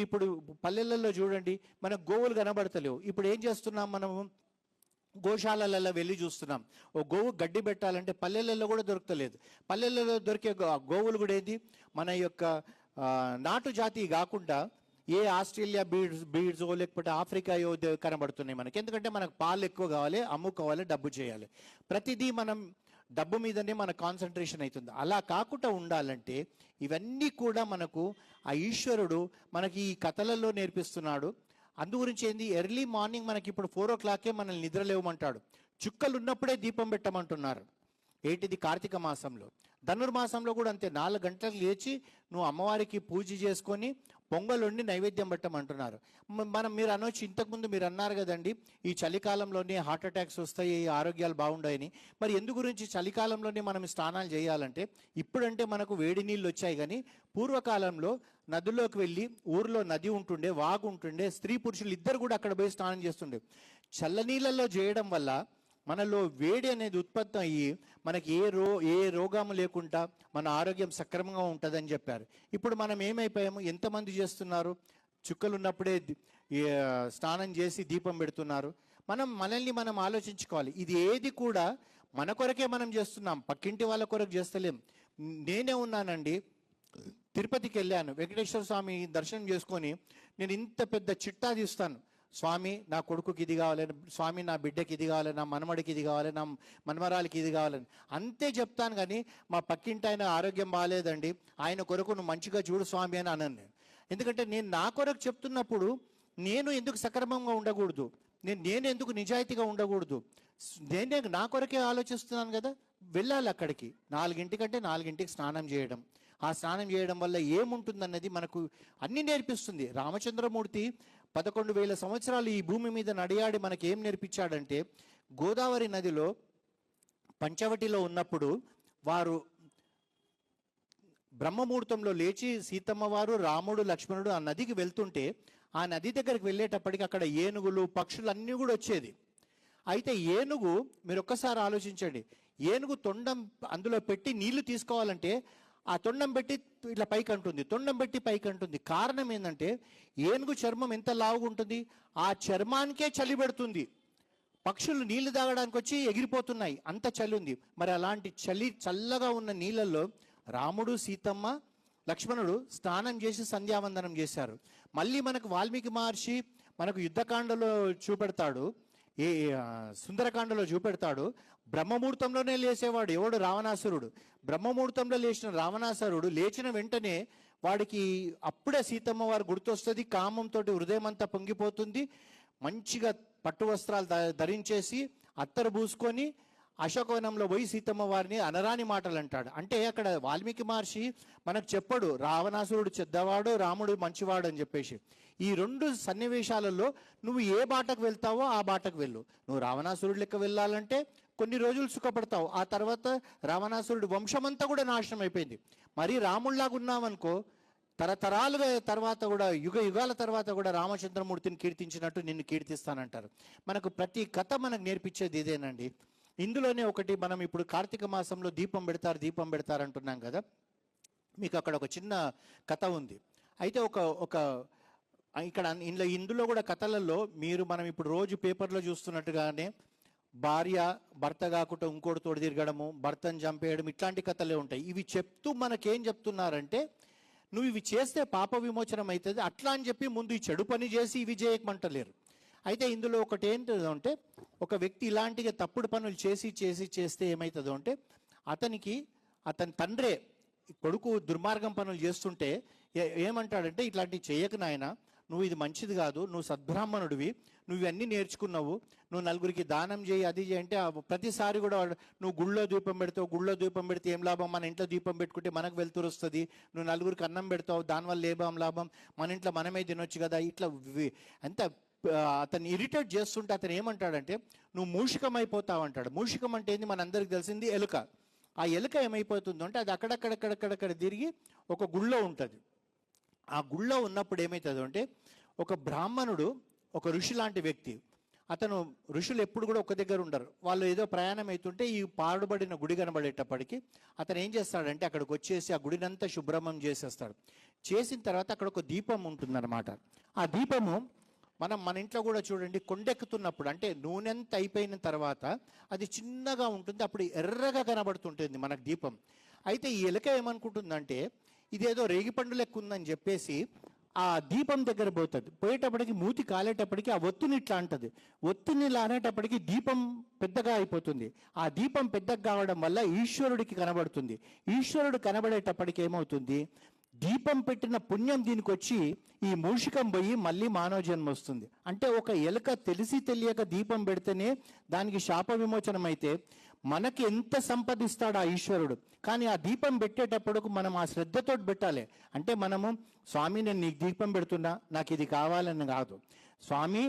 ఇప్పుడు పల్లెలలో చూడండి, మనకు గోవులు కనబడతలేవు. ఇప్పుడు ఏం చేస్తున్నాం, మనము గోశాలలలో వెళ్ళి చూస్తున్నాం. ఓ గోవు గడ్డి పెట్టాలంటే పల్లెలలో కూడా దొరకలేదు. పల్లెలలో దొరికే గోవులు కూడా ఏంది, మన యొక్క నాటు జాతి కాకుండా ఏ ఆస్ట్రేలియా బీడ్స్ లేకపోతే ఆఫ్రికా కనబడుతున్నాయి మనకి. ఎందుకంటే మనకు పాలు ఎక్కువ కావాలి, అమ్ముకోవాలి, డబ్బు చేయాలి, ప్రతిదీ మనం డబ్బు మీదనే మన కాన్సన్ట్రేషన్ అవుతుంది. అలా కాకుండా ఉండాలంటే ఇవన్నీ కూడా మనకు ఆ ఈశ్వరుడు మనకి ఈ కథలలో నేర్పిస్తున్నాడు. అందు గురించి ఏంది, ఎర్లీ మార్నింగ్ మనకి ఇప్పుడు 4 o'clockకే మనల్ని నిద్రలేవమంటాడు. చుక్కలు ఉన్నప్పుడే దీపం పెట్టమంటున్నారు. ఏంటిది, కార్తీక మాసంలో. ధనుర్మాసంలో కూడా అంతే, 4 గంటలకు లేచి నువ్వు అమ్మవారికి పూజ చేసుకొని పొంగల్ వండి నైవేద్యం పెట్టమంటున్నారు. మీరు అనొచ్చు, ఇంతకుముందు మీరు అన్నారు కదండి, ఈ చలికాలంలోనే హార్ట్ అటాక్స్ వస్తాయి, ఆరోగ్యాలు బాగుండాయని. మరి ఎందు గురించి చలికాలంలోనే మనం స్నానాలు చేయాలంటే, ఇప్పుడంటే మనకు వేడి నీళ్ళు వచ్చాయి, కానీ పూర్వకాలంలో నదుల్లోకి వెళ్ళి, ఊర్లో నది ఉంటుండే, వాగు ఉంటుండే, స్త్రీ పురుషులు ఇద్దరు కూడా అక్కడ పోయి స్నానం చేస్తుండే. చల్లనీళ్ళల్లో చేయడం వల్ల మనలో వేడి అనేది ఉత్పత్తి అయ్యి మనకి ఏ రోగము లేకుండా మన ఆరోగ్యం సక్రమంగా ఉంటుందని చెప్పారు. ఇప్పుడు మనం ఏమైపోయాము, ఎంతమంది చేస్తున్నారు, చుక్కలు ఉన్నప్పుడే స్నానం చేసి దీపం పెడుతున్నారు. మనల్ని మనం ఆలోచించుకోవాలి. ఇది ఏది కూడా మన కొరకే మనం చేస్తున్నాం, పక్కింటి వాళ్ళ కొరకు చేస్తలేం. నేనే ఉన్నానండి, తిరుపతికి వెళ్ళాను, వెంకటేశ్వర స్వామి దర్శనం చేసుకొని నేను ఇంత పెద్ద చిట్టా తీస్తాను, స్వామి నా కొడుకుకి ఇది కావాలని, స్వామి నా బిడ్డకి ఇది కావాలి, నా మనమడికి ఇది కావాలి, నా మనమరాలకి ఇది కావాలని అంతే చెప్తాను. కానీ మా పక్కింటి ఆయన ఆరోగ్యం బాగాలేదండి, ఆయన కొరకు నువ్వు మంచిగా చూడు స్వామి అని అనను నేను. ఎందుకంటే నేను నా కొరకు చెప్తున్నప్పుడు నేను ఎందుకు సక్రమంగా ఉండకూడదు, నేను ఎందుకు నిజాయితీగా ఉండకూడదు, నేనే నా కొరకే ఆలోచిస్తున్నాను కదా. వెళ్ళాలి అక్కడికి 4 4ంటికి స్నానం చేయడం. ఆ స్నానం చేయడం వల్ల ఏముంటుందన్నది మనకు అన్ని నేర్పిస్తుంది. రామచంద్రమూర్తి 11,000 సంవత్సరాలు ఈ భూమి మీద నడియాడి మనకి ఏం నేర్పించాడంటే, గోదావరి నదిలో పంచవటిలో ఉన్నప్పుడు వారు బ్రహ్మముహూర్తంలో లేచి సీతమ్మ వారు, రాముడు, లక్ష్మణుడు ఆ నదికి వెళ్తుంటే ఆ నది దగ్గరికి వెళ్ళేటప్పటికి అక్కడ ఏనుగులు, పక్షులు అన్నీ కూడా వచ్చేది. అయితే ఏనుగు, మీరు ఒక్కసారి ఆలోచించండి, ఏనుగు తొండం అందులో పెట్టి నీళ్లు తీసుకోవాలంటే ఆ తొండం పెట్టి ఇట్లా పైకి అంటుంది, తొండం పెట్టి పైకి అంటుంది. కారణం ఏంటంటే ఏనుగు చర్మం ఎంత లావుగా ఉంటుంది, ఆ చర్మానికే చలి పెడుతుంది. పక్షులు నీళ్లు తాగడానికి వచ్చి ఎగిరిపోతున్నాయి, అంత చలి ఉంది. మరి అలాంటి చల్లగా ఉన్న నీళ్ళల్లో రాముడు, సీతమ్మ, లక్ష్మణుడు స్నానం చేసి సంధ్యావందనం చేశారు. మళ్ళీ మనకు వాల్మీకి మహర్షి మనకు యుద్ధకాండలో చూపెడతాడు, సుందరకాండలో చూపెడతాడు. బ్రహ్మముహూర్తంలోనే లేచేవాడు ఎవడు? రావణాసురుడు. బ్రహ్మముహూర్తంలో లేచిన రావణాసురుడు లేచిన వెంటనే వాడికి అప్పుడే సీతమ్మ వారు గుర్తొస్తుంది, కామంతో హృదయం అంతా పొంగిపోతుంది. మంచిగా పట్టు వస్త్రాలు ధరించేసి అత్తరు పూసుకొని అశోకవనంలో పోయి సీతమ్మ వారిని అనరాని మాటలు అంటాడు. అంటే అక్కడ వాల్మీకి మహర్షి మనకు చెప్పడు రావణాసురుడు చెడ్డవాడు, రాముడు మంచివాడు అని చెప్పేసి. ఈ 2 సన్నివేశాలలో నువ్వు ఏ బాటకు వెళ్తావో ఆ బాటకు వెళ్ళు. నువ్వు రావణాసురుడు లెక్క వెళ్ళాలంటే కొన్ని రోజులు సుఖపడతావు, ఆ తర్వాత రావణాసురుడు వంశమంతా కూడా నాశనం అయిపోయింది. మరి రాముళ్లాగా ఉన్నావనుకో, తరతరాలుగా తర్వాత కూడా యుగాల తర్వాత కూడా రామచంద్రమూర్తిని కీర్తించినట్టు నిన్ను కీర్తిస్తానంటారు. మనకు ప్రతి కథ మనకు నేర్పించేది ఇదేనండి. ఇందులోనే ఒకటి, మనం ఇప్పుడు కార్తీక మాసంలో దీపం పెడతారు అంటున్నాం కదా. మీకు అక్కడ ఒక చిన్న కథ ఉంది. అయితే ఒక ఇక్కడ ఇందులో కూడా కథలలో మనం ఇప్పుడు రోజు పేపర్లో చూస్తున్నట్టుగానే భార్య భర్త కాకుండా ఇంకోటి తోడు తిరగడము, భర్తను చంపేయడం, ఇట్లాంటి కథలే ఉంటాయి. ఇవి చెప్తూ మనకేం చెప్తున్నారంటే, నువ్వు ఇవి చేస్తే పాప విమోచనం అవుతుంది అట్లా అని చెప్పి ముందు ఈ చెడు పని చేసి ఇవి చేయమంటలేరు. అయితే ఇందులో ఒకటి ఏంటంటే, ఒక వ్యక్తి ఇలాంటిగా తప్పుడు పనులు చేస్తే ఏమవుతుందో అంటే, అతని తండ్రే కొడుకు దుర్మార్గం పనులు చేస్తుంటే ఏమంటాడంటే, ఇట్లాంటివి చేయకు నాయన, నువ్వు ఇది మంచిది కాదు, నువ్వు సద్బ్రాహ్మణుడివి, నువ్వు ఇవన్నీ నేర్చుకున్నావు, నువ్వు నలుగురికి దానం చేయి, అది చేయి అంటే ప్రతిసారి కూడా నువ్వు గుళ్ళో దీపం పెడితే ఏం లాభం, మన ఇంట్లో దీపం పెట్టుకుంటే మనకు వెళ్తురు వస్తుంది, నువ్వు నలుగురికి అన్నం పెడతావు దానివల్ల ఏం లాభం, మన ఇంట్లో మనమే తినొచ్చు కదా, ఇట్లా అంత అతన్ని ఇరిటేట్ చేస్తుంటే అతను ఏమంటాడంటే, నువ్వు మూషికం అయిపోతావు అంటాడు. మూషికం అంటే ఏంది, మనందరికి తెలిసింది ఎలుక. ఆ ఎలుక ఏమైపోతుందో అంటే అది అక్కడక్కడ తిరిగి ఒక గుళ్ళో ఉంటుంది. ఆ గుళ్ళో ఉన్నప్పుడు ఏమవుతుందో అంటే, ఒక బ్రాహ్మణుడు, ఒక ఋషి లాంటి వ్యక్తి, ఋషులు ఎప్పుడు కూడా ఒక దగ్గర ఉండరు, వాళ్ళు ఏదో ప్రయాణం అవుతుంటే ఈ పాడుబడిన గుడి కనబడేటప్పటికి అతను ఏం చేస్తాడంటే అక్కడికి వచ్చేసి ఆ గుడినంతా శుభ్రమం చేసేస్తాడు. చేసిన తర్వాత అక్కడ ఒక దీపం ఉంటుందన్నమాట. ఆ దీపము మన ఇంట్లో కూడా చూడండి, కొండెక్కుతున్నప్పుడు అంటే నూనెంత అయిపోయిన తర్వాత అది చిన్నగా ఉంటుంది, అప్పుడు ఎర్రగా కనబడుతుంటుంది మనకు దీపం. అయితే ఈ ఎలుక ఏమనుకుంటుందంటే, ఇదేదో రేగిపండు లెక్క ఉందని చెప్పేసి ఆ దీపం దగ్గర పోయేటప్పటికి మూతి కాలేటప్పటికి ఆ ఒత్తుని ఇట్లా అంటది. ఒత్తుని ఇలా అనేటప్పటికి దీపం పెద్దగా అయిపోతుంది. ఆ దీపం పెద్దగా కావడం వల్ల ఈశ్వరుడికి కనబడుతుంది. ఈశ్వరుడు కనబడేటప్పటికి ఏమవుతుంది, దీపం పెట్టిన పుణ్యం దీనికి వచ్చి ఈ మూషికం పోయి మళ్ళీ మానవ జన్మ వస్తుంది. అంటే ఒక ఎలుక తెలిసి తెలియక దీపం పెడితేనే దానికి శాప విమోచనం అయితే మనకి ఎంత సంపదిస్తాడు ఆ ఈశ్వరుడు. కానీ ఆ దీపం పెట్టేటప్పుడు మనం ఆ శ్రద్ధతో పెట్టాలి. అంటే మనము, స్వామి నేను నీకు దీపం పెడుతున్నా, నాకు ఇది కావాలని కాదు, స్వామి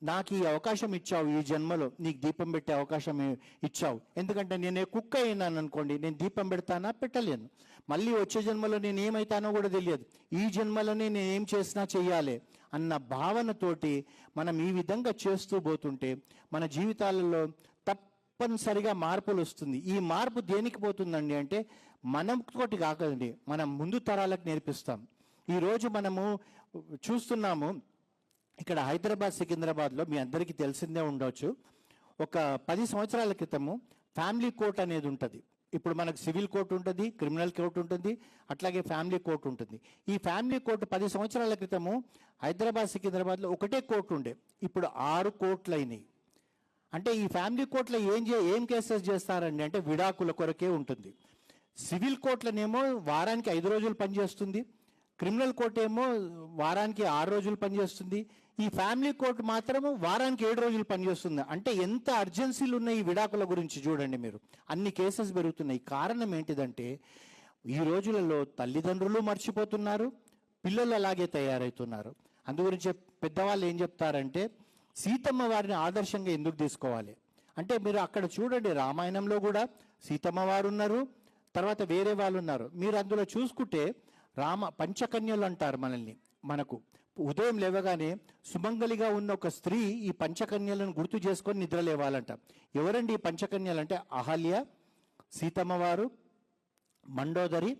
నాకు ఈ అవకాశం ఇచ్చావు, ఈ జన్మలో నీకు దీపం పెట్టే అవకాశం ఇచ్చావు. ఎందుకంటే నేనే కుక్క అయినాను అనుకోండి, నేను దీపం పెడతానా, పెట్టలేను. మళ్ళీ వచ్చే జన్మలో నేను ఏమైతానో కూడా తెలియదు, ఈ జన్మలోనే నేను ఏం చేసినా చెయ్యాలి అన్న భావనతోటి మనం ఈ విధంగా చేస్తూ పోతుంటే మన జీవితాలలో తప్పనిసరిగా మార్పులు వస్తుంది. ఈ మార్పు దేనికి పోతుందండి అంటే, మనతోటి కాకండి, మనం ముందు తరాలకు నేర్పిస్తాం. ఈరోజు మనము చూస్తున్నాము, ఇక్కడ హైదరాబాద్ సికింద్రాబాద్లో మీ అందరికీ తెలిసిందే ఉండవచ్చు, ఒక 10 సంవత్సరాల క్రితము ఫ్యామిలీ కోర్ట్ అనేది ఉంటుంది. ఇప్పుడు మనకు సివిల్ కోర్టు ఉంటుంది, క్రిమినల్ కోర్టు ఉంటుంది, అట్లాగే ఫ్యామిలీ కోర్టు ఉంటుంది. ఈ ఫ్యామిలీ కోర్టు 10 సంవత్సరాల క్రితము హైదరాబాద్ సికింద్రాబాద్లో ఒకటే కోర్టు ఉండే, ఇప్పుడు 6 కోర్టులు అయినాయి. అంటే ఈ ఫ్యామిలీ కోర్టులో ఏం కేసెస్ చేస్తారండి అంటే విడాకుల కొరకే ఉంటుంది. సివిల్ కోర్టులనేమో వారానికి 5 రోజులు పనిచేస్తుంది, క్రిమినల్ కోర్టు ఏమో వారానికి 6 రోజులు పనిచేస్తుంది, ఈ ఫ్యామిలీ కోర్టు మాత్రము వారానికి 7 రోజులు పనిచేస్తుంది. అంటే ఎంత అర్జెన్సీలు ఉన్నాయి ఈ విడాకుల గురించి చూడండి మీరు. అన్ని కేసెస్ పెరుగుతున్నాయి. కారణం ఏంటిదంటే ఈ రోజులలో తల్లిదండ్రులు మర్చిపోతున్నారు, పిల్లలు అలాగే తయారవుతున్నారు. అందుగురించి పెద్దవాళ్ళు ఏం చెప్తారంటే సీతమ్మ వారిని ఆదర్శంగా ఎందుకు తీసుకోవాలి అంటే, మీరు అక్కడ చూడండి రామాయణంలో కూడా సీతమ్మ వారు ఉన్నారు, తర్వాత వేరే వాళ్ళు ఉన్నారు. మీరు అందులో చూసుకుంటే పంచకన్యలు అంటారు మనల్ని. మనకు ఉదయం లేవగానే సుమంగలిగా ఉన్న ఒక స్త్రీ ఈ పంచకన్యలను గుర్తు చేసుకొని నిద్ర లేవాలంట. ఎవరండి ఈ పంచకన్యలు అంటే అహల్య, సీతమ్మ వారు, మండోదరి,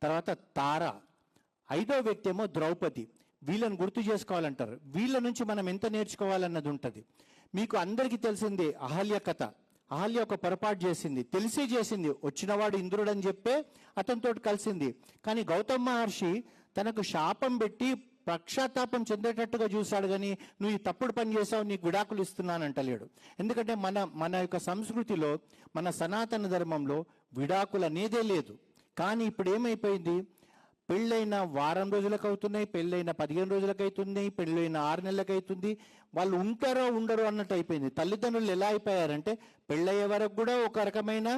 తర్వాత తార, 5వ వ్యక్తి ఏమో ద్రౌపది. వీళ్ళని గుర్తు చేసుకోవాలంటారు. వీళ్ళ నుంచి మనం ఎంత నేర్చుకోవాలన్నది ఉంటుంది. మీకు అందరికీ తెలిసిందే అహల్య కథ. అహల్య ఒక పొరపాటు చేసింది, తెలిసే చేసింది. వచ్చినవాడు ఇంద్రుడు అని చెప్పే అతనితో కలిసింది. కానీ గౌతమ మహర్షి తనకు శాపం పెట్టి పక్షాతాపం చెందేటట్టుగా చూశాడు, కానీ నువ్వు ఈ తప్పుడు పని చేసావు, నీకు విడాకులు ఇస్తున్నానంటలేడు. ఎందుకంటే మన యొక్క సంస్కృతిలో, మన సనాతన ధర్మంలో విడాకులు అనేదే లేదు. కానీ ఇప్పుడు ఏమైపోయింది, పెళ్ళైన వారం రోజులకు అవుతున్నాయి, పెళ్ళైన 15 రోజులకు అవుతున్నాయి, పెళ్ళైన 6 నెలలకు అవుతుంది. వాళ్ళు ఉంటారో ఉండరో అన్నట్టు అయిపోయింది. తల్లిదండ్రులు ఎలా అయిపోయారంటే పెళ్ళయ్యే వరకు కూడా ఒక రకమైన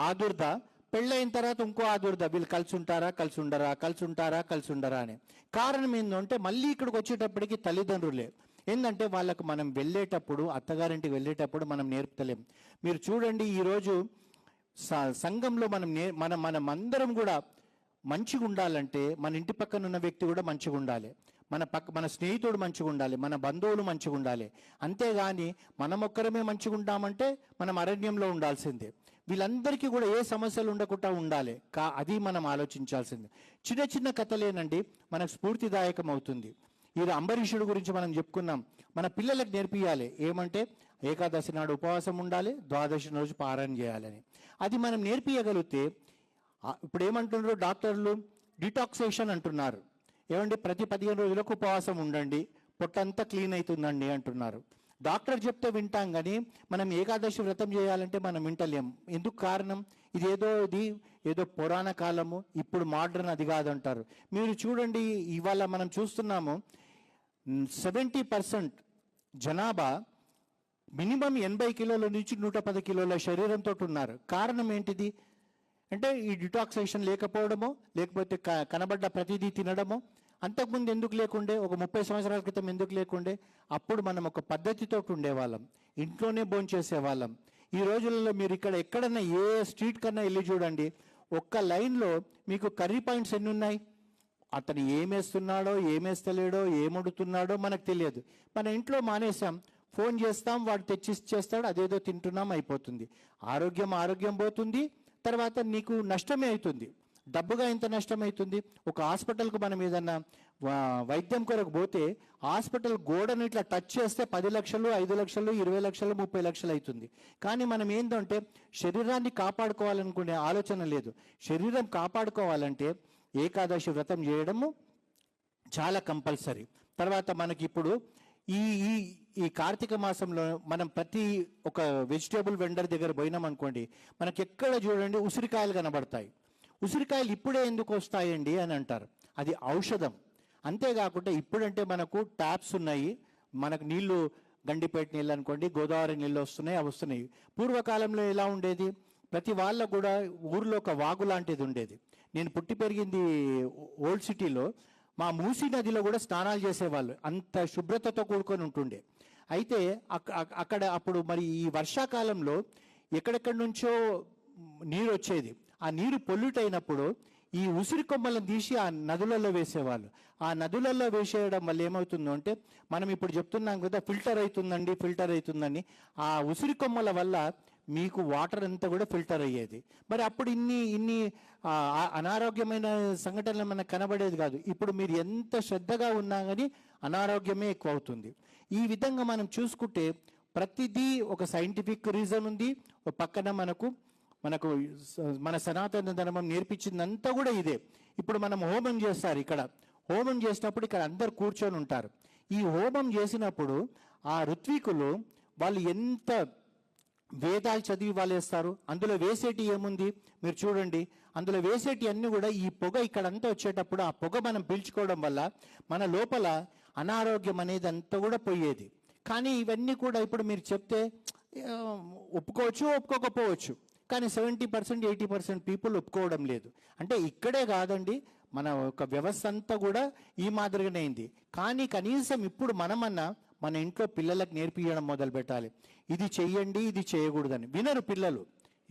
ఆదుర్ద, పెళ్ళైన తర్వాత ఇంకో ఆదుర్ద, వీళ్ళు కలిసి ఉంటారా కలిసి ఉండరా, కలిసి ఉంటారా కలిసి ఉండరా అని. కారణం ఏంటంటే మళ్ళీ ఇక్కడికి వచ్చేటప్పటికి తల్లిదండ్రులే. ఏంటంటే వాళ్ళకు మనం వెళ్ళేటప్పుడు, అత్తగారింటికి వెళ్ళేటప్పుడు మనం నేర్పుతలేం. మీరు చూడండి ఈరోజు సంఘంలో మనం అందరం కూడా మంచిగా ఉండాలంటే మన ఇంటి పక్కన ఉన్న వ్యక్తి కూడా మంచిగా ఉండాలి, మన స్నేహితుడు మంచిగా ఉండాలి, మన బంధువులు మంచిగా ఉండాలి. అంతేగాని మనం ఒక్కరమే మంచిగా ఉంటామంటే మనం అరణ్యంలో ఉండాల్సిందే. వీళ్ళందరికీ కూడా ఏ సమస్యలు ఉండకుండా ఉండాలి. అది మనం ఆలోచించాల్సిందే. చిన్న చిన్న కథలేనండి మనకు స్ఫూర్తిదాయకం అవుతుంది. ఈ అంబరీషుడు గురించి మనం చెప్పుకున్నాం. మన పిల్లలకు నేర్పియాలి ఏమంటే ఏకాదశి నాడు ఉపవాసం ఉండాలి, ద్వాదశి రోజు పారాయణ చేయాలని. అది మనం నేర్పియగలిగితే, ఇప్పుడు ఏమంటున్నారు డాక్టర్లు, డిటాక్సేషన్ అంటున్నారు. ఏమంటే ప్రతి 15 రోజులకు ఉపవాసం ఉండండి, పొట్టంతా క్లీన్ అవుతుందండి అంటున్నారు. డాక్టర్ చెప్తే వింటాం, కానీ మనం ఏకాదశి వ్రతం చేయాలంటే మనం వింటలేం. ఎందుకు కారణం, ఇది ఏదో పురాణ కాలము, ఇప్పుడు మోడర్న్ అది కాదంటారు. మీరు చూడండి ఇవాళ మనం చూస్తున్నాము 70% జనాభా మినిమం 80 కిలోల నుంచి 110 కిలోల శరీరంతో ఉన్నారు. కారణం ఏంటిది అంటే ఈ డిటాక్సేషన్ లేకపోవడమో, లేకపోతే కనబడ్డ ప్రతిదీ తినడమో. అంతకుముందు ఎందుకు లేకుండే, ఒక 30 సంవత్సరాల క్రితం ఎందుకు లేకుండే? అప్పుడు మనం ఒక పద్ధతితో ఉండేవాళ్ళం, ఇంట్లోనే భోంచేసేవాళ్ళం. ఈ రోజులలో మీరు ఎక్కడన్నా ఏ స్ట్రీట్ కన్నా వెళ్ళి చూడండి, ఒక్క లైన్లో మీకు కర్రీ పాయింట్స్ ఎన్ని ఉన్నాయి. అతను ఏమేస్తున్నాడో, ఏమేస్తలేడో, ఏమొడుతున్నాడో మనకు తెలియదు. మన ఇంట్లో మానేసాం, ఫోన్ చేస్తాం, వాడు తెచ్చి చేస్తాడు, అదేదో తింటున్నాం, అయిపోతుంది. ఆరోగ్యం పోతుంది, తర్వాత నీకు నష్టమే అవుతుంది. డబ్బుగా ఎంత నష్టం అవుతుంది. ఒక హాస్పిటల్కు మనం ఏదన్నా వైద్యం కొరకు పోతే హాస్పిటల్ గోడను ఇట్లా టచ్ చేస్తే 10 లక్షలు, 5 లక్షలు, 20 లక్షలు, 30 లక్షలు అవుతుంది. కానీ మనం ఏంటంటే శరీరాన్ని కాపాడుకోవాలనుకునే ఆలోచన లేదు. శరీరం కాపాడుకోవాలంటే ఏకాదశి వ్రతం చేయడము చాలా కంపల్సరీ. తర్వాత మనకి ఇప్పుడు ఈ కార్తీక మాసంలో మనం ప్రతి ఒక వెజిటేబుల్ వెండర్ దగ్గర పోయినాం అనుకోండి, మనకి ఎక్కడ చూడండి ఉసిరికాయలు కనబడతాయి. ఉసిరికాయలు ఇప్పుడే ఎందుకు వస్తాయండి అని అంటారు. అది ఔషధం. అంతేకాకుండా ఇప్పుడంటే మనకు ట్యాప్స్ ఉన్నాయి, మనకు నీళ్లు గండిపేట నీళ్ళు అనుకోండి, గోదావరి నీళ్ళు వస్తున్నాయి, అవి వస్తున్నాయి. పూర్వకాలంలో ఎలా ఉండేది, ప్రతి వాళ్ళ కూడా ఊర్లో ఒక వాగు లాంటిది ఉండేది. నేను పుట్టి పెరిగింది ఓల్డ్ సిటీలో. మా మూసీ నదిలో కూడా స్నానాలు చేసేవాళ్ళు, అంత శుభ్రతతో కూడుకొని ఉంటుండే. అయితే అక్కడ అప్పుడు మరి ఈ వర్షాకాలంలో ఎక్కడెక్కడి నుంచో నీరు వచ్చేది. ఆ నీరు పొల్యూట్ అయినప్పుడు ఈ ఉసిరి కొమ్మలను తీసి ఆ నదులలో వేసేవాళ్ళు. ఆ నదులలో వేసేయడం వల్ల ఏమవుతుందో అంటే, మనం ఇప్పుడు చెప్తున్నాం కదా ఫిల్టర్ అవుతుందని, ఆ ఉసిరి కొమ్మల వల్ల మీకు వాటర్ అంతా కూడా ఫిల్టర్ అయ్యేది. మరి అప్పుడు ఇన్ని అనారోగ్యమైన సంఘటనలు మనకు కనబడేది కాదు. ఇప్పుడు మీరు ఎంత శ్రద్ధగా ఉన్నా కానీ అనారోగ్యమే ఎక్కువ అవుతుంది. ఈ విధంగా మనం చూసుకుంటే ప్రతిదీ ఒక సైంటిఫిక్ రీజన్ ఉంది, ఒక పక్కన మనకు మనకు మన సనాతన ధర్మం నేర్పించిందంతా కూడా ఇదే. ఇప్పుడు మనం హోమం చేస్తారు, ఇక్కడ హోమం చేసినప్పుడు ఇక్కడ అందరు కూర్చొని ఉంటారు. ఈ హోమం చేసినప్పుడు ఆ ఋత్వికులు వాళ్ళు ఎంత వేదాలు చదివి వాళ్ళు వేస్తారు. అందులో వేసేటి ఏముంది మీరు చూడండి, అందులో వేసేటి అన్నీ కూడా ఈ పొగ ఇక్కడంతా వచ్చేటప్పుడు ఆ పొగ మనం పీల్చుకోవడం వల్ల మన లోపల అనారోగ్యం అనేది అంతా కూడా పోయేది. కానీ ఇవన్నీ కూడా ఇప్పుడు మీరు చెప్తే ఒప్పుకోవచ్చు, ఒప్పుకోకపోవచ్చు. కానీ 70% 80% పీపుల్ ఒప్పుకోవడం లేదు. అంటే ఇక్కడే కాదండి, మన ఒక వ్యవస్థ అంతా కూడా ఈ మాదిరిగానే అయింది. కానీ కనీసం ఇప్పుడు మనమన్నా మన ఇంట్లో పిల్లలకు నేర్పించడం మొదలు పెట్టాలి. ఇది చెయ్యండి, ఇది చేయకూడదని. వినరు పిల్లలు,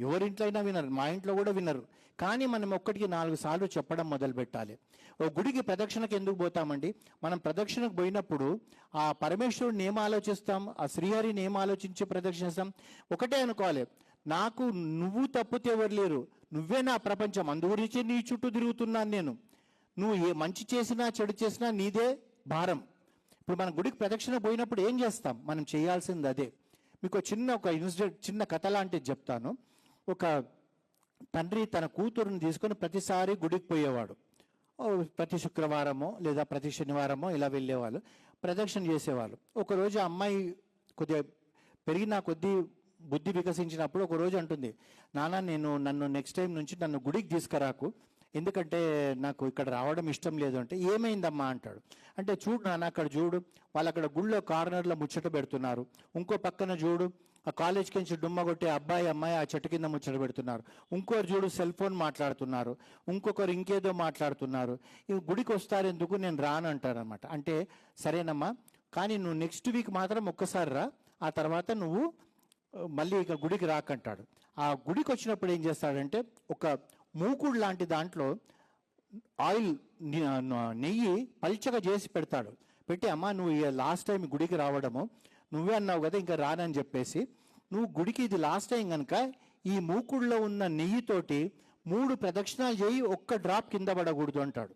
ఎవరింట్లో అయినా వినరు, మా ఇంట్లో కూడా వినరు. కానీ మనం ఒక్కటికి 4 సార్లు చెప్పడం మొదలు పెట్టాలి. ఓ గుడికి ప్రదక్షిణకు ఎందుకు పోతామండి? మనం ప్రదక్షిణకు పోయినప్పుడు ఆ పరమేశ్వరుడిని ఏం ఆలోచిస్తాం, ఆ శ్రీహరిని ఏం ఆలోచించి ప్రదక్షిస్తాం? ఒకటే అనుకోవాలి, నాకు నువ్వు తప్పితే ఎవరు లేరు, నువ్వే నా ప్రపంచం, అందు గురించి నీ చుట్టూ తిరుగుతున్నాను నేను. నువ్వు ఏ మంచి చేసినా చెడు చేసినా నీదే భారం. ఇప్పుడు మనం గుడికి ప్రదక్షిణ పోయినప్పుడు ఏం చేస్తాం? మనం చేయాల్సింది అదే. మీకు ఒక ఇన్సిడెంట్, చిన్న కథ లాంటిది చెప్తాను. ఒక తండ్రి తన కూతురుని తీసుకొని ప్రతిసారి గుడికి పోయేవాడు. ప్రతి శుక్రవారమో లేదా ప్రతి శనివారమో ఇలా వెళ్ళేవాళ్ళు, ప్రదక్షిణ చేసేవాళ్ళు. ఒకరోజు అమ్మాయి కొద్దిగా పెరిగిన కొద్దీ బుద్ధి వికసించినప్పుడు ఒకరోజు అంటుంది, నాన్న నన్ను నెక్స్ట్ టైం నుంచి నన్ను గుడికి తీసుకురాకు, ఎందుకంటే నాకు ఇక్కడ రావడం ఇష్టం లేదు. అంటే ఏమైందమ్మా అంటాడు. అంటే చూడు నాన్న, అక్కడ చూడు, వాళ్ళు అక్కడ గుళ్ళో కార్నర్లో ముచ్చట పెడుతున్నారు. ఇంకో పక్కన చూడు, ఆ కాలేజ్కి నుంచి డుమ్మ కొట్టే అబ్బాయి అమ్మాయి ఆ చెట్టు కింద ముచ్చట పెడుతున్నారు. ఇంకోరు చూడు సెల్ ఫోన్ మాట్లాడుతున్నారు, ఇంకొకరు ఇంకేదో మాట్లాడుతున్నారు. ఇవి గుడికి వస్తారు ఎందుకు, నేను రాను అంటారు అనమాట. అంటే సరేనమ్మా, కానీ నువ్వు నెక్స్ట్ వీక్ మాత్రం ఒక్కసారి రా, ఆ తర్వాత నువ్వు మళ్ళీ ఇక గుడికి రాకంటాడు. ఆ గుడికి వచ్చినప్పుడు ఏం చేస్తాడంటే ఒక మూకుడు లాంటి దాంట్లో ఆయిల్ నెయ్యి పల్చగా చేసి పెడతాడు. పెట్టి అమ్మ నువ్వు లాస్ట్ టైం గుడికి రావడము నువ్వే అన్నావు కదా ఇంకా రానని చెప్పేసి, నువ్వు గుడికి ఇది లాస్ట్ టైం కనుక ఈ మూకుడులో ఉన్న నెయ్యితోటి 3 ప్రదక్షిణాలు చేయి, ఒక్క డ్రాప్ కింద పడకూడదు అంటాడు.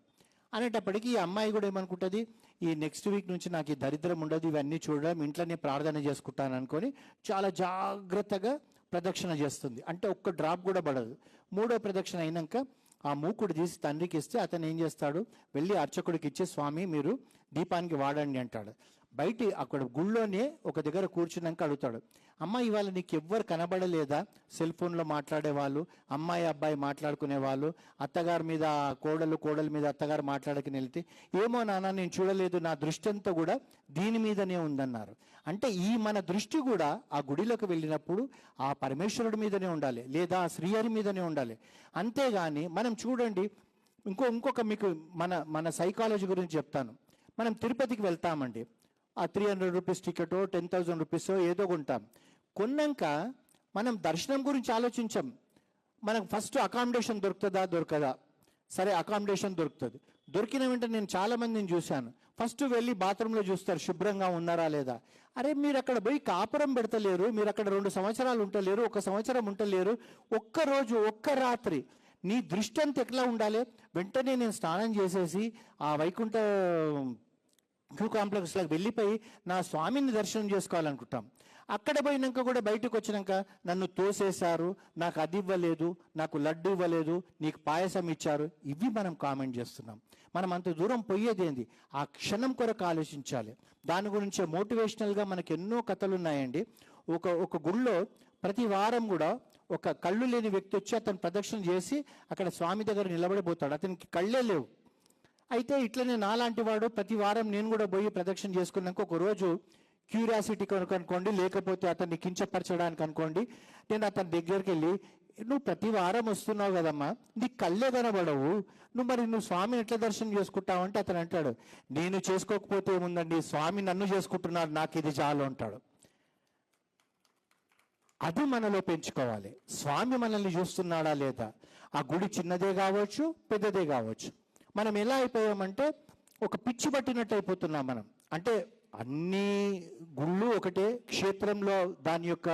అనేటప్పటికీ ఈ అమ్మాయి కూడా ఏమనుకుంటుంది, ఈ నెక్స్ట్ వీక్ నుంచి నాకు ఈ దరిద్రం ఉండదు, ఇవన్నీ చూడడం, ఇంట్లోనే ప్రార్థన చేసుకుంటాను అనుకొని చాలా జాగ్రత్తగా ప్రదక్షిణ చేస్తుంది. అంటే ఒక్క డ్రాప్ కూడా పడదు. 3వ ప్రదక్షిణ అయినాక ఆ మూకుడు తీసి తండ్రికి ఇస్తే అతను ఏం చేస్తాడు, వెళ్ళి అర్చకుడికి ఇచ్చి స్వామి మీరు దీపానికి వాడండి అంటాడు. బయట అక్కడ గుళ్ళోనే ఒక దగ్గర కూర్చున్నాక అడుగుతాడు, అమ్మ ఇవాళ నీకు ఎవ్వరు కనబడలేదా? సెల్ ఫోన్లో మాట్లాడే వాళ్ళు, అమ్మాయి అబ్బాయి మాట్లాడుకునే వాళ్ళు, అత్తగారి మీద కోడల మీద అత్తగారు మాట్లాడకని వెళ్తే, ఏమో నాన్న నేను చూడలేదు, నా దృష్టి అంతా కూడా దీని మీదనే ఉందన్నారు. అంటే ఈ మన దృష్టి కూడా ఆ గుడిలోకి వెళ్ళినప్పుడు ఆ పరమేశ్వరుడి మీదనే ఉండాలి, లేదా ఆ శ్రీహరి మీదనే ఉండాలి. అంతేగాని మనం చూడండి, ఇంకొక మీకు మన సైకాలజీ గురించి చెప్తాను. మనం తిరుపతికి వెళ్తామండి, ఆ 300 రూపీస్ టికెటో 10,000 రూపీసో ఏదో కొంటాం. కొన్నాక మనం దర్శనం గురించి ఆలోచించాం. మనకు ఫస్ట్ అకామిడేషన్ దొరకదా? సరే అకామిడేషన్ దొరుకుతుంది. దొరికిన వెంటనే నేను చాలా మందిని చూశాను, ఫస్ట్ వెళ్ళి బాత్రూంలో చూస్తారు శుభ్రంగా ఉన్నారా లేదా. అరే మీరు అక్కడ పోయి కాపురం పెడతలేరు, మీరు అక్కడ 2 సంవత్సరాలు ఉండలేరు, 1 సంవత్సరం ఉండలేరు, ఒక్కరోజు ఒక్క రాత్రి నీ దృష్టి అంతా ఎట్లా ఉండాలి? వెంటనే నేను స్నానం చేసేసి ఆ వైకుంఠ క్యూ కాంప్లెక్స్లోకి వెళ్ళిపోయి నా స్వామిని దర్శనం చేసుకోవాలనుకుంటాం. అక్కడ పోయినాక కూడా బయటకు వచ్చినాక నన్ను తోసేశారు, నాకు అది ఇవ్వలేదు, నాకు లడ్డు ఇవ్వలేదు, నీకు పాయసం ఇచ్చారు, ఇవి మనం కామెంట్ చేస్తున్నాం. మనం అంత దూరం పోయేదేంది? ఆ క్షణం కొరకు ఆలోచించాలి. దాని గురించే మోటివేషనల్గా మనకి ఎన్నో కథలు ఉన్నాయండి. ఒక గుళ్ళో ప్రతి వారం కూడా ఒక కళ్ళు లేని వ్యక్తి వచ్చి అతను ప్రదక్షిణ చేసి అక్కడ స్వామి దగ్గర నిలబడిపోతాడు. అతనికి కళ్ళే లేవు. అయితే ఇట్లనే నాలాంటి వాడు ప్రతి వారం నేను కూడా పోయి ప్రదక్షిణ చేసుకున్నాక ఒక రోజు క్యూరియాసిటీ కొరకు అనుకోండి, లేకపోతే అతన్ని కించపరచడానికి అనుకోండి, నేను అతని దగ్గరికి వెళ్ళి, నువ్వు ప్రతి వారం వస్తున్నావు కదమ్మా, నీకు కళ్ళే కనబడవు, నువ్వు స్వామిని ఎట్లా దర్శనం చేసుకుంటావు అంటే అతను అంటాడు, నేను చేసుకోకపోతే ఏముందండి, స్వామి నన్ను చేసుకుంటున్నాడు, నాకు ఇది చాలు అంటాడు. అది మనలో పెంచుకోవాలి. స్వామి మనల్ని చూస్తున్నాడా లేదా? ఆ గుడి చిన్నదే కావచ్చు, పెద్దదే కావచ్చు. మనం ఎలా అయిపోయామంటే ఒక పిచ్చి పట్టినట్టు అయిపోతున్నాం మనం. అంటే అన్ని గుళ్ళు ఒకటే, క్షేత్రంలో దాని యొక్క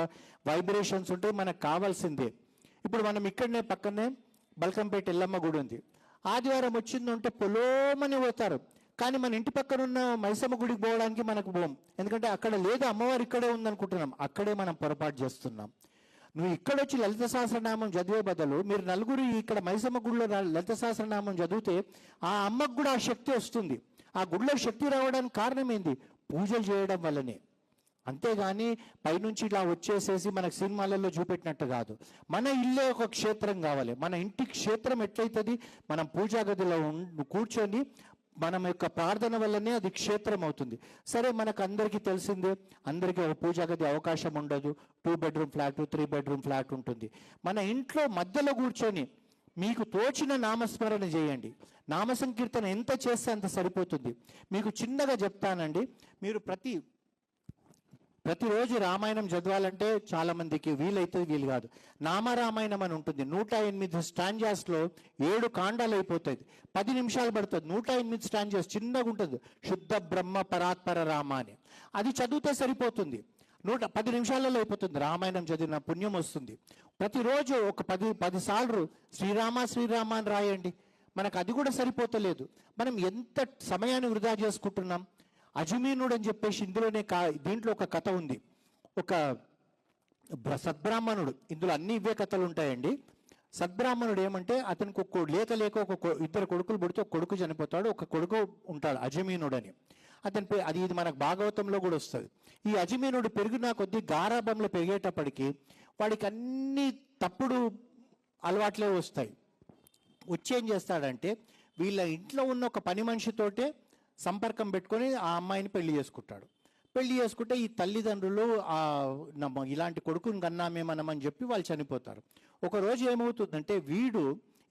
వైబ్రేషన్స్ ఉంటే మనకు కావాల్సిందే. ఇప్పుడు మనం ఇక్కడనే పక్కనే బల్కంపేట ఎల్లమ్మ గుడి ఉంది. ఆదివారం వచ్చిందంటే పొలోమని పోతారు, కానీ మన ఇంటి పక్కన ఉన్న మైసమ్మ గుడికి పోవడానికి మనకు పోం, ఎందుకంటే అక్కడ లేదు, అమ్మవారు ఇక్కడే ఉందనుకుంటున్నాం. అక్కడే మనం పొరపాటు చేస్తున్నాం. నువ్వు ఇక్కడ వచ్చి లలిత సహస్రనామం చదివే బదులు మీరు నలుగురు ఇక్కడ మైసమ్మ గుడిలో లలిత సహస్రనామం చదివితే ఆ అమ్మకు కూడా ఆ శక్తి వస్తుంది. ఆ గుడిలో శక్తి రావడానికి కారణం ఏంది? పూజలు చేయడం వల్లనే. అంతేగాని పైనుంచి ఇట్లా వచ్చేసేసి మనకు సినిమాలలో చూపెట్టినట్టు కాదు. మన ఇల్లే ఒక క్షేత్రం కావాలి. మన ఇంటి క్షేత్రం ఎట్లయితుంది? మనం పూజా గదిలో కూర్చొని మనం యొక్క ప్రార్థన వల్లనే అది క్షేత్రం అవుతుంది. సరే, మనకు అందరికీ తెలిసిందే, అందరికీ ఒక పూజా గది అవకాశం ఉండదు. 2 బెడ్రూమ్ ఫ్లాట్, 3 బెడ్రూమ్ ఫ్లాట్ ఉంటుంది. మన ఇంట్లో మధ్యలో కూర్చొని మీకు తోచిన నామస్మరణ చేయండి. నామ సంకీర్తన ఎంత చేస్తే అంత సరిపోతుంది. మీకు చిన్నగా చెప్తానండి, మీరు ప్రతిరోజు రామాయణం చదవాలంటే చాలా మందికి వీలైతుంది, వీలు కాదు. నామరామాయణం అని ఉంటుంది. 108 స్టాంజాస్లో 7 కాండాలు అయిపోతాయి. 10 నిమిషాలు పడుతుంది. 108 స్టాంజాస్ చిన్నగా ఉంటుంది. శుద్ధ బ్రహ్మ పరాత్పర రామ అని అది చదివితే సరిపోతుంది. 10 నిమిషాలలో అయిపోతుంది. రామాయణం చదివిన పుణ్యం వస్తుంది. ప్రతిరోజు ఒక 10 సార్లు శ్రీరామ శ్రీరామ అని రాయండి. మనకు అది కూడా సరిపోతలేదు. మనం ఎంత సమయాన్ని వృధా చేసుకుంటున్నాం. అజమీనుడు అని చెప్పేసి దీంట్లో ఒక కథ ఉంది. ఒక సద్బ్రాహ్మణుడు, ఇందులో అన్ని ఇవే కథలు ఉంటాయండి. సద్బ్రాహ్మణుడు ఏమంటే అతనికి లేక ఒక 2 కొడుకులు పుడితే ఒక కొడుకు చనిపోతాడు, ఒక కొడుకు ఉంటాడు అజమీనుడు అని. అతని ఇది మనకు భాగవతంలో కూడా వస్తుంది. ఈ అజమీనుడు పెరిగిన కొద్దీ గారాభంలో పెరిగేటప్పటికి వాడికి అన్ని తప్పుడు అలవాట్లే వస్తాయి. వచ్చేం చేస్తాడంటే వీళ్ళ ఇంట్లో ఉన్న ఒక పని మనిషితోటే సంపర్కం పెట్టుకొని ఆ అమ్మాయిని పెళ్లి చేసుకుంటాడు. పెళ్లి చేసుకుంటే ఈ తల్లిదండ్రులు ఇలాంటి కొడుకుని కన్నామేమనమని చెప్పి వాళ్ళు చనిపోతారు. ఒకరోజు ఏమవుతుందంటే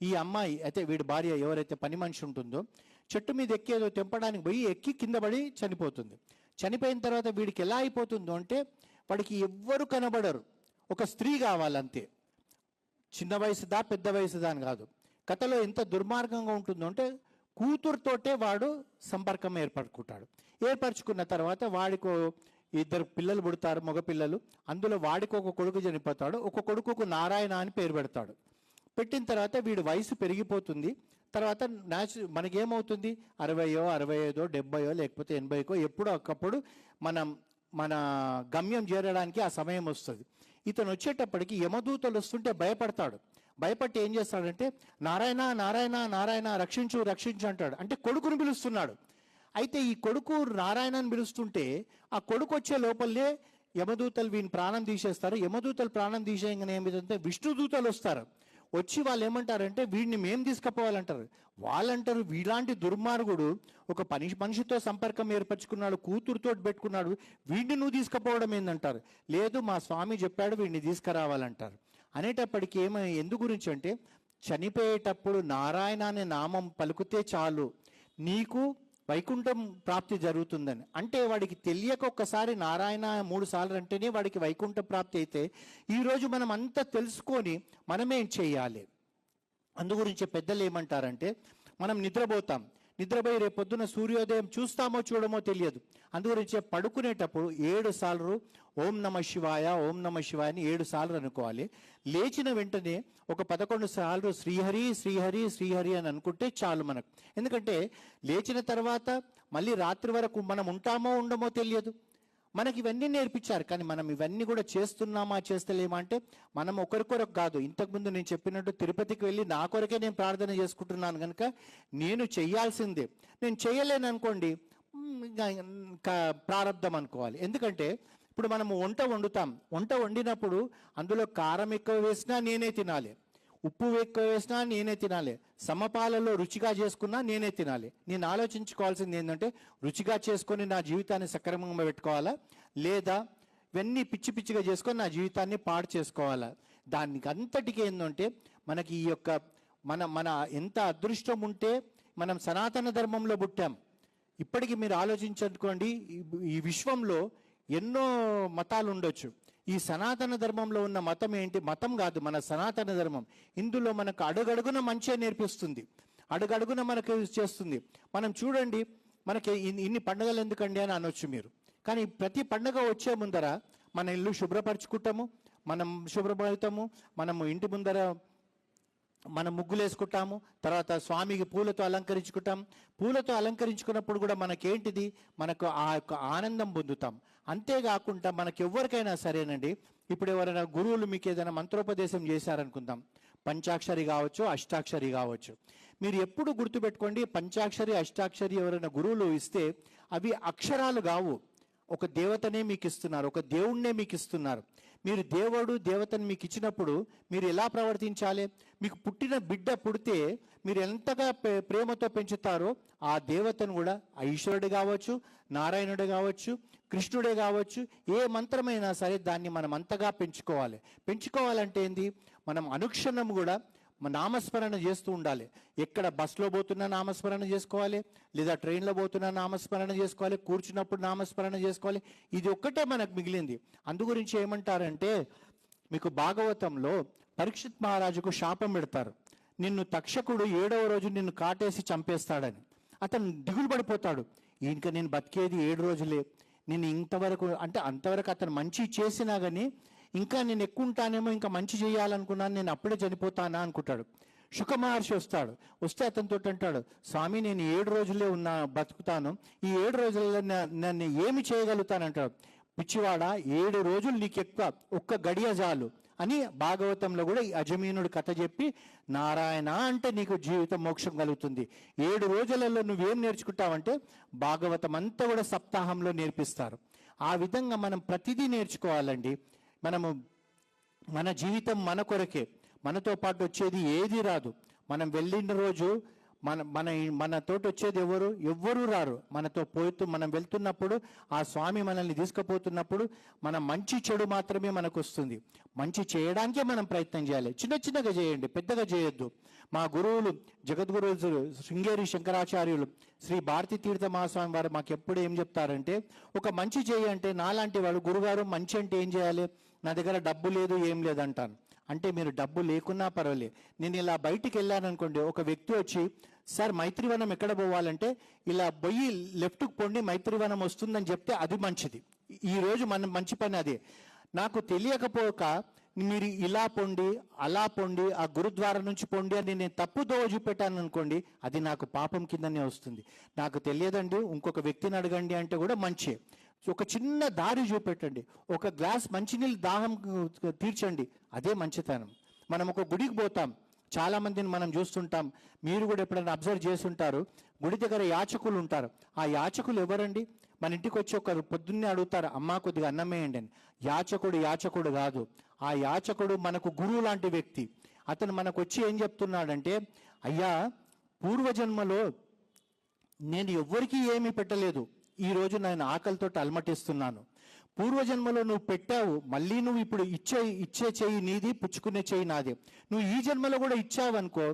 ఈ అమ్మాయి అయితే వీడి భార్య ఎవరైతే పని మనిషి ఉంటుందో చెట్టు మీద ఎక్కేదో తెంపడానికి పోయి ఎక్కి కింద పడి చనిపోతుంది. చనిపోయిన తర్వాత వీడికి ఎలా అయిపోతుందో అంటే వాడికి ఎవ్వరు కనబడరు. ఒక స్త్రీ కావాలంతే. చిన్న వయసుదా పెద్ద వయసుదా అని కాదు. కథలో ఎంత దుర్మార్గంగా ఉంటుందో అంటే కూతురుతోటే వాడు సంపర్కం ఏర్పరచుకున్న తర్వాత వాడికి 2 పిల్లలు పుడతారు, మగ పిల్లలు. అందులో వాడికి ఒక కొడుకు చనిపోతాడు. ఒక కొడుకుకు నారాయణ అని పేరు పెడతాడు. పెట్టిన తర్వాత వీడి వయసు పెరిగిపోతుంది. తర్వాత మనకేమవుతుంది? 60, 65, 70 లేకపోతే 80కో ఎప్పుడో ఒకప్పుడు మన గమ్యం చేరడానికి ఆ సమయం వస్తుంది. ఇతను వచ్చేటప్పటికి యమదూతలు వస్తుంటే భయపట్టి ఏం చేస్తాడంటే నారాయణ నారాయణ నారాయణ రక్షించు రక్షించు అంటాడు. అంటే కొడుకుని పిలుస్తున్నాడు. అయితే ఈ కొడుకు నారాయణని పిలుస్తుంటే ఆ కొడుకు వచ్చే లోపలే యమదూతలు వీని ప్రాణం తీసేస్తారు. యమదూతలు ప్రాణం తీసేయగానే ఏమిటంటే విష్ణుదూతలు వస్తారు. వచ్చి వాళ్ళు ఏమంటారంటే వీడిని మేము తీసుకుపోవాలంటారు. వాళ్ళంటారు వీలాంటి దుర్మార్గుడు ఒక మనిషితో సంపర్కం ఏర్పరచుకున్నాడు, కూతురుతో పెట్టుకున్నాడు, వీడిని నువ్వు తీసుకుపోవడం ఏందంటారు. లేదు, మా స్వామి చెప్పాడు వీడిని తీసుకురావాలంటారు. అనేటప్పటికీ ఎందు గురించి అంటే చనిపోయేటప్పుడు నారాయణ అనే నామం పలుకుతే చాలు నీకు వైకుంఠం ప్రాప్తి జరుగుతుందని. అంటే వాడికి తెలియక ఒక్కసారి నారాయణ 3 సార్లు అంటేనే వాడికి వైకుంఠ ప్రాప్తి అయితే ఈరోజు మనం అంతా తెలుసుకొని మనమేం చేయాలి? అందుగురించి పెద్దలు ఏమంటారంటే మనం నిద్రపోయి రేపొద్దున సూర్యోదయం చూస్తామో చూడమో తెలియదు. అందుగురించి పడుకునేటప్పుడు 7 సార్లు ఓం నమ శివాయ ఓం నమ శివాయ అని 7 సార్లు అనుకోవాలి. లేచిన వెంటనే ఒక 11 సార్లు శ్రీహరి శ్రీహరి శ్రీహరి అని అనుకుంటే చాలు మనకు. ఎందుకంటే లేచిన తర్వాత మళ్ళీ రాత్రి వరకు మనం ఉంటామో ఉండమో తెలియదు. మనకి ఇవన్నీ నేర్పించారు, కానీ మనం ఇవన్నీ కూడా చేస్తున్నామా చేస్తలేమా అంటే మనం ఒకరికొరకు కాదు. ఇంతకుముందు నేను చెప్పినట్టు తిరుపతికి వెళ్ళి నా కొరకే నేను ప్రార్థన చేసుకుంటున్నాను కనుక నేను చెయ్యాల్సిందే. నేను చేయలేను అనుకోండి ప్రారంధం అనుకోవాలి. ఎందుకంటే ఇప్పుడు మనం వంట వండినప్పుడు అందులో కారం ఎక్కువ వేసినా నేనే తినాలి, ఉప్పు ఎక్కువ వేసినా నేనే తినాలి, సమపాలలో రుచిగా చేసుకున్నా నేనే తినాలి. నేను ఆలోచించుకోవాల్సింది ఏంటంటే రుచిగా చేసుకొని నా జీవితాన్ని సక్రమంగా పెట్టుకోవాలా, లేదా ఇవన్నీ పిచ్చిగా చేసుకొని నా జీవితాన్ని పాడు చేసుకోవాలా? దానికి అంతటికి ఏంటంటే మనకి ఈ యొక్క మన ఎంత అదృష్టం ఉంటే మనం సనాతన ధర్మంలో పుట్టాం. ఇప్పటికీ మీరు ఆలోచించుకోండి, ఈ విశ్వంలో ఎన్నో మతాలు ఉండొచ్చు. ఈ సనాతన ధర్మంలో ఉన్న మతం ఏంటి? మతం కాదు, మన సనాతన ధర్మం. ఇందులో మనకు అడుగడుగున మంచే నేర్పిస్తుంది, అడుగడుగున మనకు చేస్తుంది. మనం చూడండి, మనకి ఇన్ని పండుగలు ఎందుకండి అని అనొచ్చు మీరు. కానీ ప్రతి పండుగ వచ్చే ముందర మన ఇల్లు శుభ్రపరచుకుంటాము, మనం శుభ్రపడతాము, మనము ఇంటి ముందర మనం ముగ్గులు వేసుకుంటాము, తర్వాత స్వామికి పూలతో అలంకరించుకుంటాం. పూలతో అలంకరించుకున్నప్పుడు కూడా మనకేంటిది? మనకు ఆ యొక్క ఆనందం పొందుతాం. అంతేకాకుండా మనకి ఎవరికైనా సరేనండి ఇప్పుడు ఎవరైనా గురువులు మీకు ఏదైనా మంత్రోపదేశం చేశారనుకుందాం, పంచాక్షరి కావచ్చు, అష్టాక్షరి కావచ్చు. మీరు ఎప్పుడు గుర్తుపెట్టుకోండి, పంచాక్షరి అష్టాక్షరి ఎవరైనా గురువులు ఇస్తే అవి అక్షరాలు కావు, ఒక దేవతనే మీకు ఇస్తున్నారు, ఒక దేవుణ్ణే మీకు ఇస్తున్నారు. మీరు దేవుడు దేవతను మీకు ఇచ్చినప్పుడు మీరు ఎలా ప్రవర్తించాలి? మీకు పుట్టిన బిడ్డ పుడితే మీరు ఎంతగా ప్రేమతో పెంచుతారో ఆ దేవతను కూడా ఈశ్వరుడు కావచ్చు, నారాయణుడు కావచ్చు, కృష్ణుడే కావచ్చు, ఏ మంత్రమైనా సరే దాన్ని మనం అంతగా పెంచుకోవాలంటే ఏంది? మనం అనుక్షణం కూడా నామస్మరణ చేస్తూ ఉండాలి. ఎక్కడ బస్సులో పోతున్నా నామస్మరణ చేసుకోవాలి, లేదా ట్రైన్లో పోతున్నా నామస్మరణ చేసుకోవాలి, కూర్చున్నప్పుడు నామస్మరణ చేసుకోవాలి. ఇది ఒక్కటే మనకు మిగిలింది. అందు గురించి ఏమంటారంటే, మీకు భాగవతంలో పరీక్షిత్ మహారాజుకు శాపం పెడతారు, నిన్ను తక్షకుడు 7వ రోజు నిన్ను కాటేసి చంపేస్తాడని. అతను దిగులు పడిపోతాడు, ఇంకా నేను బతికేది 7 రోజులే, నేను ఇంతవరకు అంటే అంతవరకు అతను మంచి చేసినా కానీ ఇంకా నేను ఎక్కువ ఉంటానేమో, ఇంకా మంచి చేయాలనుకున్నాను, నేను అప్పుడే చనిపోతానా అనుకుంటాడు. శుక మహర్షి వస్తే అతనితో అంటాడు, స్వామి నేను 7 రోజులే బతుకుతాను, ఈ 7 రోజుల్లో నన్ను ఏమి చేయగలుగుతానంటాడు. పిచ్చివాడ, 7 రోజులు నీకు ఎక్కువ, ఒక్క గడియ చాలు అని భాగవతంలో కూడా ఈ అజమీనుడు కథ చెప్పి, నారాయణ అంటే నీకు జీవితం మోక్షం కలుగుతుంది. 7 రోజులలో నువ్వేం నేర్చుకుంటావంటే భాగవతం అంతా కూడా సప్తాహంలో నేర్పిస్తారు. ఆ విధంగా మనం ప్రతిదీ నేర్చుకోవాలండి. మన జీవితం మన కొరకే, మనతో పాటు వచ్చేది ఏది రాదు. మనం వెళ్ళిన రోజు మనతోటి వచ్చేది ఎవ్వరూ రారు. మనతో మనం వెళ్తున్నప్పుడు, ఆ స్వామి మనల్ని తీసుకుపోతున్నప్పుడు మన మంచి చెడు మాత్రమే మనకు వస్తుంది. మంచి చేయడానికే మనం ప్రయత్నం చేయాలి. చిన్నగా చేయండి, పెద్దగా చేయొద్దు. మా గురువులు జగద్గురువులు శృంగేరి శంకరాచార్యులు శ్రీ భారతీ తీర్థ మహాస్వామి వారు మాకు ఎప్పుడు ఏం చెప్తారంటే, ఒక మంచి చేయి అంటే, నాలాంటి వాడు గురుగారు మంచి అంటే ఏం చేయాలి, నా దగ్గర డబ్బు లేదు ఏం లేదంటాను. అంటే మీరు డబ్బు లేకున్నా పర్వాలేదు, నేను ఇలా బయటికి వెళ్ళాను అనుకోండి, ఒక వ్యక్తి వచ్చి సార్ మైత్రివనం ఎక్కడ పోవాలంటే ఇలా పోయి లెఫ్ట్కి పొండి మైత్రివనం వస్తుందని చెప్తే అది మంచిది. ఈరోజు మన మంచి పని అదే. నాకు తెలియకపోక మీరు ఇలా పొండి అలా పొండి ఆ గురుద్వారా నుంచి పొండి అని నేను తప్పు దోవ చూపెట్టాను అనుకోండి, అది నాకు పాపం కిందనే వస్తుంది. నాకు తెలియదండి, ఇంకొక వ్యక్తిని అడగండి అంటే కూడా మంచి. ఒక చిన్న దారి చూపెట్టండి, ఒక గ్లాస్ మంచినీళ్ళు దాహం తీర్చండి, అదే మంచితనం. మనం ఒక గుడికి పోతాం, చాలా మందిని మనం చూస్తుంటాం, మీరు కూడా ఎప్పుడైనా అబ్జర్వ్ చేస్తుంటారు, గుడి దగ్గర యాచకులు ఉంటారు. ఆ యాచకులు ఎవరండి? మన ఇంటికి వచ్చి ఒకరు పొద్దున్నే అడుగుతారు, అమ్మా కొద్దిగా అన్నం వేయండి అని. యాచకుడు కాదు, ఆ యాచకుడు మనకు గురువు లాంటి వ్యక్తి. అతను మనకు వచ్చి ఏం చెప్తున్నాడంటే, అయ్యా పూర్వజన్మలో నేను ఎవ్వరికీ ఏమీ పెట్టలేదు, ఈరోజు నేను ఆకలితో అలమటిస్తున్నాను. పూర్వజన్మలో నువ్వు పెట్టావు, మళ్ళీ నువ్వు ఇప్పుడు ఇచ్చే చెయ్యి నీది, పుచ్చుకునే చెయ్యి నాది. నువ్వు ఈ జన్మలో కూడా ఇచ్చావు అనుకో,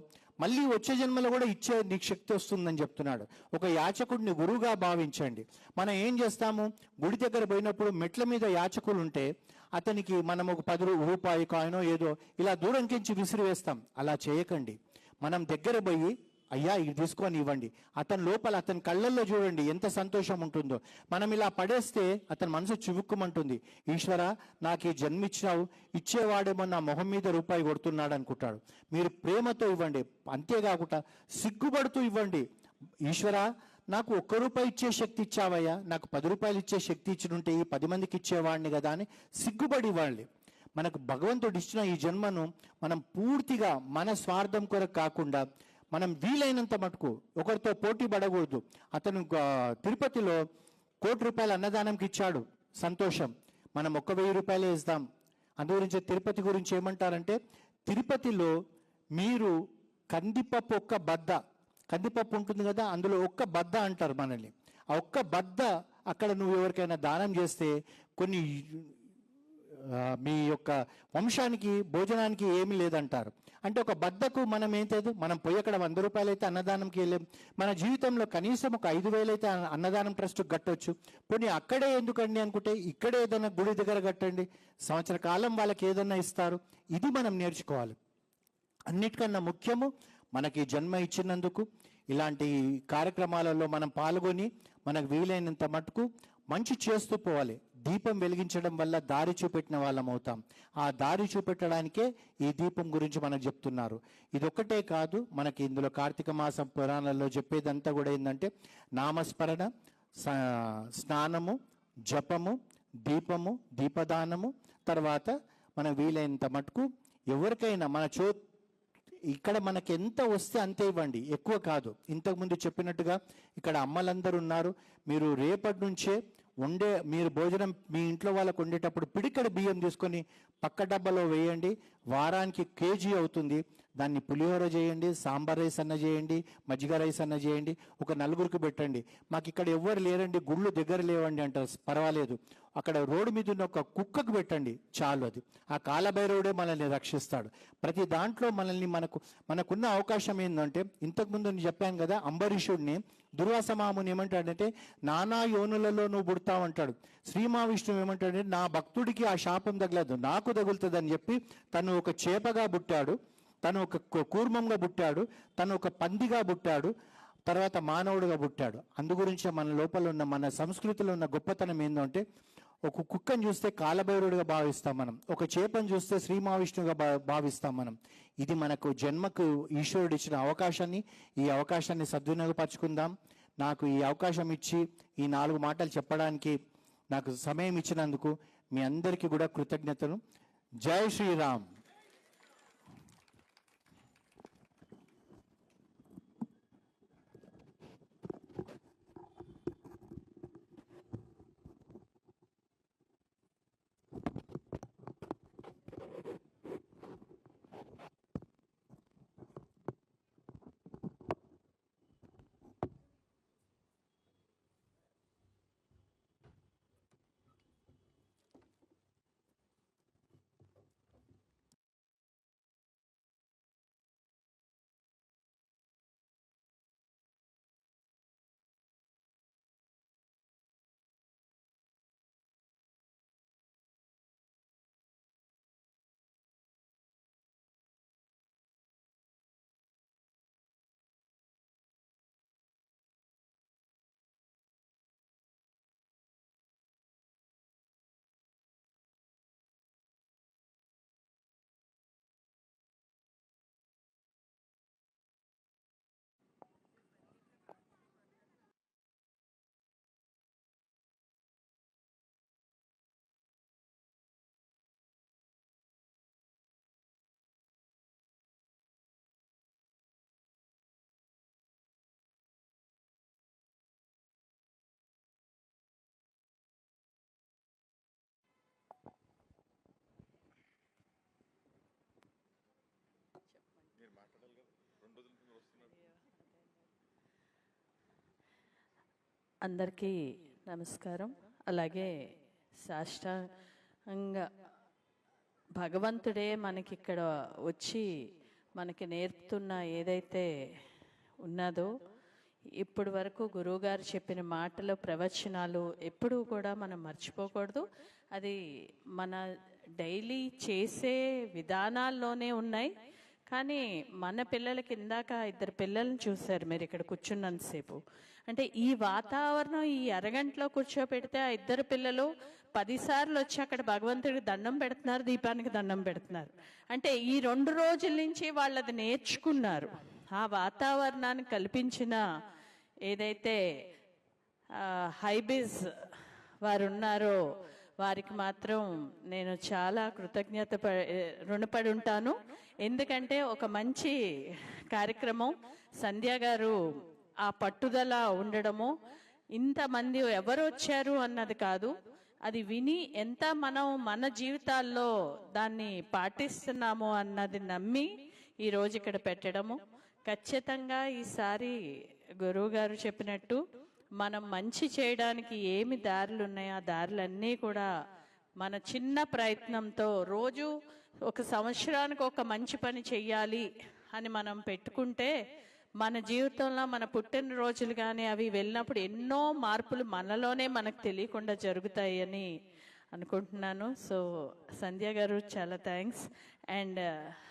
మళ్ళీ వచ్చే జన్మలో కూడా ఇచ్చే నీకు శక్తి వస్తుందని చెప్తున్నాడు. ఒక యాచకుడిని గురువుగా భావించండి. మనం ఏం చేస్తాము, గుడి దగ్గర పోయినప్పుడు మెట్ల మీద యాచకులు ఉంటే అతనికి మనం ఒక 10 రూపాయి కాయినో ఏదో ఇలా దూరంకించి విసిరివేస్తాం. అలా చేయకండి. మనం దగ్గర పోయి, అయ్యా ఇది తీసుకొని ఇవ్వండి. అతని లోపల, అతని కళ్ళల్లో చూడండి ఎంత సంతోషం ఉంటుందో. మనం ఇలా పడేస్తే అతని మనసు చివుక్కుమంటుంది, ఈశ్వర నాకు ఈ జన్మిచ్చావు, ఇచ్చేవాడేమో నా మొహం మీద రూపాయి కొడుతున్నాడు అనుకుంటాడు. మీరు ప్రేమతో ఇవ్వండి, అంతేకాకుండా సిగ్గుపడుతూ ఇవ్వండి. ఈశ్వర నాకు 1 రూపాయి ఇచ్చే శక్తి ఇచ్చావయ్యా, నాకు 10 రూపాయలు ఇచ్చే శక్తి ఇచ్చినుంటే ఈ 10 మందికి ఇచ్చేవాడిని కదా అని సిగ్గుపడి ఇవ్వాలి. మనకు భగవంతుడు ఇచ్చిన ఈ జన్మను మనం పూర్తిగా మన స్వార్థం కొరకు కాకుండా మనం వీలైనంత మటుకు ఒకరితో పోటీ పడకూడదు. అతను తిరుపతిలో 1 కోటి రూపాయలు అన్నదానంకి ఇచ్చాడు, సంతోషం. మనం 1,000 రూపాయలే ఇస్తాం. అందుగురించి తిరుపతి గురించి ఏమంటారంటే, తిరుపతిలో మీరు కందిపప్పు ఒక్క బద్ద, కందిపప్పు ఉంటుంది కదా, అందులో ఒక్క బద్ద అంటారు మనల్ని. ఆ ఒక్క బద్ద అక్కడ నువ్వు ఎవరికైనా దానం చేస్తే కొన్ని మీ యొక్క వంశానికి భోజనానికి ఏమీ లేదంటారు. అంటే ఒక బద్దకు మనం ఏంటది, మనం పోయి అక్కడ 100 రూపాయలు అయితే అన్నదానంకి వెళ్ళాం. మన జీవితంలో కనీసం ఒక 5,000 అయితే అన్నదానం ట్రస్ట్కి కట్టవచ్చు. పోనీ అక్కడే ఎందుకండి అనుకుంటే, ఇక్కడే ఏదైనా గుడి దగ్గర కట్టండి, సంవత్సర కాలం వాళ్ళకి ఏదన్నా ఇస్తారు. ఇది మనం నేర్చుకోవాలి. అన్నిటికన్నా ముఖ్యము, మనకి జన్మ ఇచ్చినందుకు ఇలాంటి కార్యక్రమాలలో మనం పాల్గొని మనకు వీలైనంత మటుకు మంచి చేస్తూ పోవాలి. దీపం వెలిగించడం వల్ల దారి చూపెట్టిన వాళ్ళం అవుతాం. ఆ దారి చూపెట్టడానికే ఈ దీపం గురించి మనకు చెప్తున్నారు. ఇదొక్కటే కాదు, మనకి ఇందులో కార్తీక మాసం పురాణాల్లో చెప్పేదంతా కూడా ఏంటంటే, నామస్మరణ, స్నానము, జపము, దీపము, దీపదానము, తర్వాత మనం వీలైనంత మటుకు ఎవరికైనా ఇక్కడ మనకి ఎంత వస్తే అంతే ఇవ్వండి, ఎక్కువ కాదు. ఇంతకుముందు చెప్పినట్టుగా ఇక్కడ అమ్మలందరూ ఉన్నారు. మీరు రేపటి నుంచే మీరు భోజనం మీ ఇంట్లో వాళ్ళకు వండేటప్పుడు పిడికడ బియ్యం తీసుకొని పక్క డబ్బాలో వేయండి. వారానికి కేజీ అవుతుంది. దాన్ని పులిహోర చేయండి, సాంబార్ రైస్ అన్న చేయండి, మజ్జిగ రైస్ అన్న చేయండి. ఒక నలుగురికి పెట్టండి. మాకు ఇక్కడ ఎవ్వరు లేరండి, గుళ్ళు దగ్గర లేవండి అంటారు, పర్వాలేదు. అక్కడ రోడ్డు మీద ఉన్న ఒక కుక్కకు పెట్టండి, చాలు. అది ఆ కాలభైరవుడే మనల్ని రక్షిస్తాడు. ప్రతి దాంట్లో మనకున్న అవకాశం ఏంటంటే, ఇంతకుముందు నేను చెప్పాను కదా, అంబరీషుడిని దుర్వాస మాముని ఏమంటాడంటే నానా యోనులలో నువ్వు పుడతావంటాడు. శ్రీ మహావిష్ణువు ఏమంటాడంటే నా భక్తుడికి ఆ శాపం తగలదు, నాకు తగులుతుంది అని చెప్పి తను ఒక చేపగా పుట్టాడు, తను ఒక కూర్మంగా పుట్టాడు, తను ఒక పందిగా పుట్టాడు, తర్వాత మానవుడిగా పుట్టాడు. అందుగురించి మన లోపల ఉన్న మన సంస్కృతిలో ఉన్న గొప్పతనం ఏంటంటే, ఒక కుక్కను చూస్తే కాలభైరుడిగా భావిస్తాం మనం, ఒక చేపను చూస్తే శ్రీ మహావిష్ణువుగా భావిస్తాం మనం. ఇది మనకు జన్మకు ఈశ్వరుడు ఇచ్చిన అవకాశాన్ని, ఈ అవకాశాన్ని సద్వినియోగపరచుకుందాం. నాకు ఈ అవకాశం ఇచ్చి ఈ 4 మాటలు చెప్పడానికి నాకు సమయం ఇచ్చినందుకు మీ అందరికీ కూడా కృతజ్ఞతలు. జై శ్రీరామ్. అందరికీ నమస్కారం. అలాగే సాష్టాంగ భగవంతుడే మనకి ఇక్కడ వచ్చి మనకి నేర్పుతున్న ఏదైతే ఉన్నదో, ఇప్పటి వరకు గురువుగారు చెప్పిన మాటలు, ప్రవచనాలు ఎప్పుడూ కూడా మనం మర్చిపోకూడదు. అది మన డైలీ చేసే విధానాల్లోనే ఉన్నాయి. కానీ మన పిల్లలకి, ఇందాక 2 పిల్లల్ని చూశారు మీరు ఇక్కడ కూర్చున్నంతసేపు, అంటే ఈ వాతావరణం ఈ అరగంటలో కూర్చోపెడితే ఆ 2 పిల్లలు 10 సార్లు వచ్చి అక్కడ భగవంతుడికి దండం పెడుతున్నారు, దీపానికి దండం పెడుతున్నారు. అంటే ఈ 2 రోజుల నుంచి వాళ్ళది నేర్చుకున్నారు. ఆ వాతావరణాన్ని కల్పించిన ఏదైతే హైబిజ్ వారు ఉన్నారో వారికి మాత్రం నేను చాలా రుణపడి ఉంటాను. ఎందుకంటే ఒక మంచి కార్యక్రమం, సంధ్య గారు ఆ పట్టుదల ఉండడము, ఇంతమంది ఎవరు వచ్చారు అన్నది కాదు, అది విని ఎంత మనం మన జీవితాల్లో దాన్ని పాటిస్తున్నామో అన్నది నమ్మి ఈరోజు ఇక్కడ పెట్టడము. ఖచ్చితంగా ఈసారి గురువు గారు చెప్పినట్టు మనం మంచి చేయడానికి ఏమి దారులు ఉన్నాయో ఆ దారులన్నీ కూడా మన చిన్న ప్రయత్నంతో, రోజు ఒక సంవత్సరానికి ఒక మంచి పని చెయ్యాలి అని మనం పెట్టుకుంటే మన జీవితంలో మన పుట్టినరోజులు కానీ అవి వెళ్ళినప్పుడు ఎన్నో మార్పులు మనలోనే మనకు తెలియకుండా జరుగుతాయి అని అనుకుంటున్నాను. సో సంధ్య గారు చాలా థ్యాంక్స్. అండ్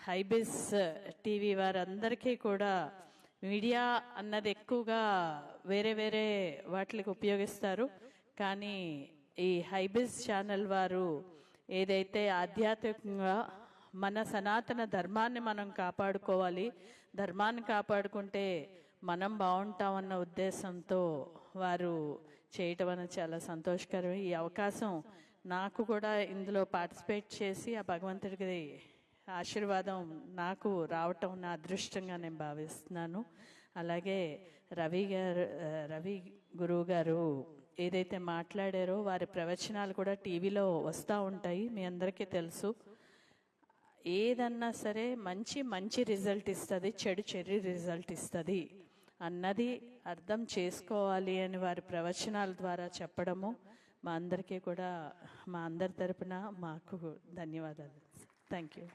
హైబిస్ టీవీ వారందరికీ కూడా, మీడియా అన్నది ఎక్కువగా వేరే వేరే వాటికి ఉపయోగిస్తారు, కానీ ఈ హైబిస్ ఛానల్ వారు ఏదైతే ఆధ్యాత్మికంగా మన సనాతన ధర్మాన్ని మనం కాపాడుకోవాలి, ధర్మాన్ని కాపాడుకుంటే మనం బాగుంటామన్న ఉద్దేశంతో వారు చేయటం అనేది చాలా సంతోషకరం. ఈ అవకాశం నాకు కూడా ఇందులో పార్టిసిపేట్ చేసి ఆ భగవంతుడికి ఆశీర్వాదం నాకు రావటం నా అదృష్టంగా నేను భావిస్తున్నాను. అలాగే రవి గురువు గారు ఏదైతే మాట్లాడారో వారి ప్రవచనాలు కూడా టీవీలో వస్తూ ఉంటాయి, మీ అందరికీ తెలుసు. ఏదన్నా సరే మంచి రిజల్ట్ ఇస్తుంది, చెడు రిజల్ట్ ఇస్తుంది అన్నది అర్థం చేసుకోవాలి అని వారి ప్రవచనాల ద్వారా చెప్పడము మా అందరికీ కూడా, మా అందరి తరపున మాకు ధన్యవాదాలు. Thank you.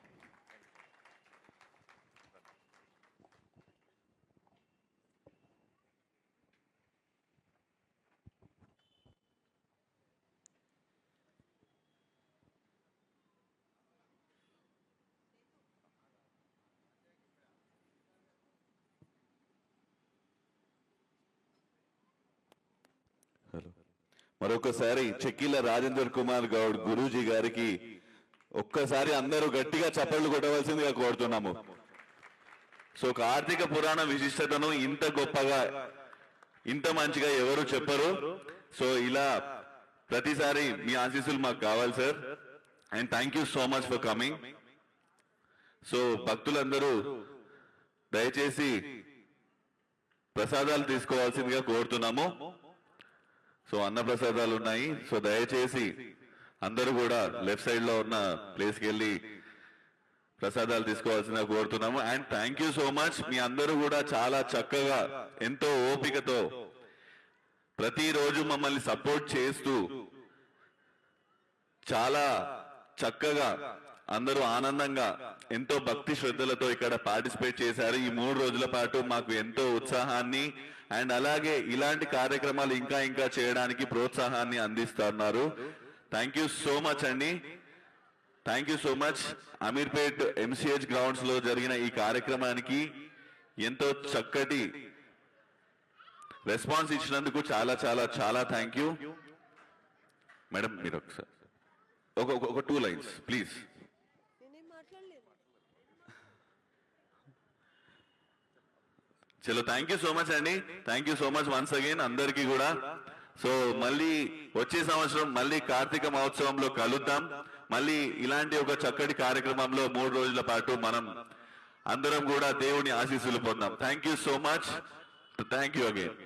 మరొకసారి చెక్కిల రాజేంద్ర కుమార్ గౌడ్ గురూజీ గారికి ఒక్కసారి అందరూ గట్టిగా చప్పట్లు కొట్టవలసిందిగా కోరుతున్నాము. సో కార్తీక పురాణ విశిష్టతను ఇంత గొప్పగా ఇంత మంచిగా ఎవరు చెప్పరు. సో ఇలా ప్రతిసారి మీ ఆశీస్సులు మాకు కావాలి sir. And thank you so much for coming. So భక్తులందరూ దయచేసి ప్రసాదాలు తీసుకోవాల్సిందిగా కోరుతున్నాము. సో అన్న ప్రసాదాలు ఉన్నాయి. సో దయచేసి అందరూ కూడా లెఫ్ట్ సైడ్ లో ఉన్న ప్లేస్కి వెళ్ళి ప్రసాదాలు తీసుకోవాల్సిందిగా కోరుతున్నాము. And thank you so much. మీ అందరూ కూడా చాలా చక్కగా ఎంతో ఓపికతో ప్రతిరోజు మమ్మల్ని సపోర్ట్ చేస్తూ చాలా చక్కగా అందరూ ఆనందంగా ఎంతో భక్తి శ్రద్ధలతో ఇక్కడ పార్టిసిపేట్ చేశారు. ఈ 3 రోజుల పాటు మాకు ఎంతో ఉత్సాహాన్ని అండ్ అలాగే ఇలాంటి కార్యక్రమాలు ఇంకా ఇంకా చేయడానికి ప్రోత్సాహాన్ని అందిస్తున్నారు. థ్యాంక్ యూ సో మచ్ అండి. Thank you so much. Ameerpet MCh grounds లో జరిగిన ఈ కార్యక్రమానికి ఎంతో చక్కటి రెస్పాన్స్ ఇచ్చినందుకు చాలా చాలా చాలా థ్యాంక్ యూ. మేడం మీరు ఒకసారి ఒక 2 లైన్స్ ప్లీజ్. చలో థ్యాంక్ యూ సో మచ్ అండి. Thank you so much once again అందరికీ కూడా. సో మళ్ళీ వచ్చే సంవత్సరం మళ్ళీ కార్తీక మహోత్సవంలో కలుద్దాం. మళ్ళీ ఇలాంటి ఒక చక్కటి కార్యక్రమంలో 3 రోజుల పాటు మనం అందరం కూడా దేవుని ఆశీస్సులు పొందాం. Thank you so much. Thank you again.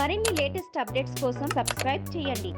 మరిన్ని లేటెస్ట్ అప్డేట్స్ కోసం సబ్స్క్రైబ్ చేయండి.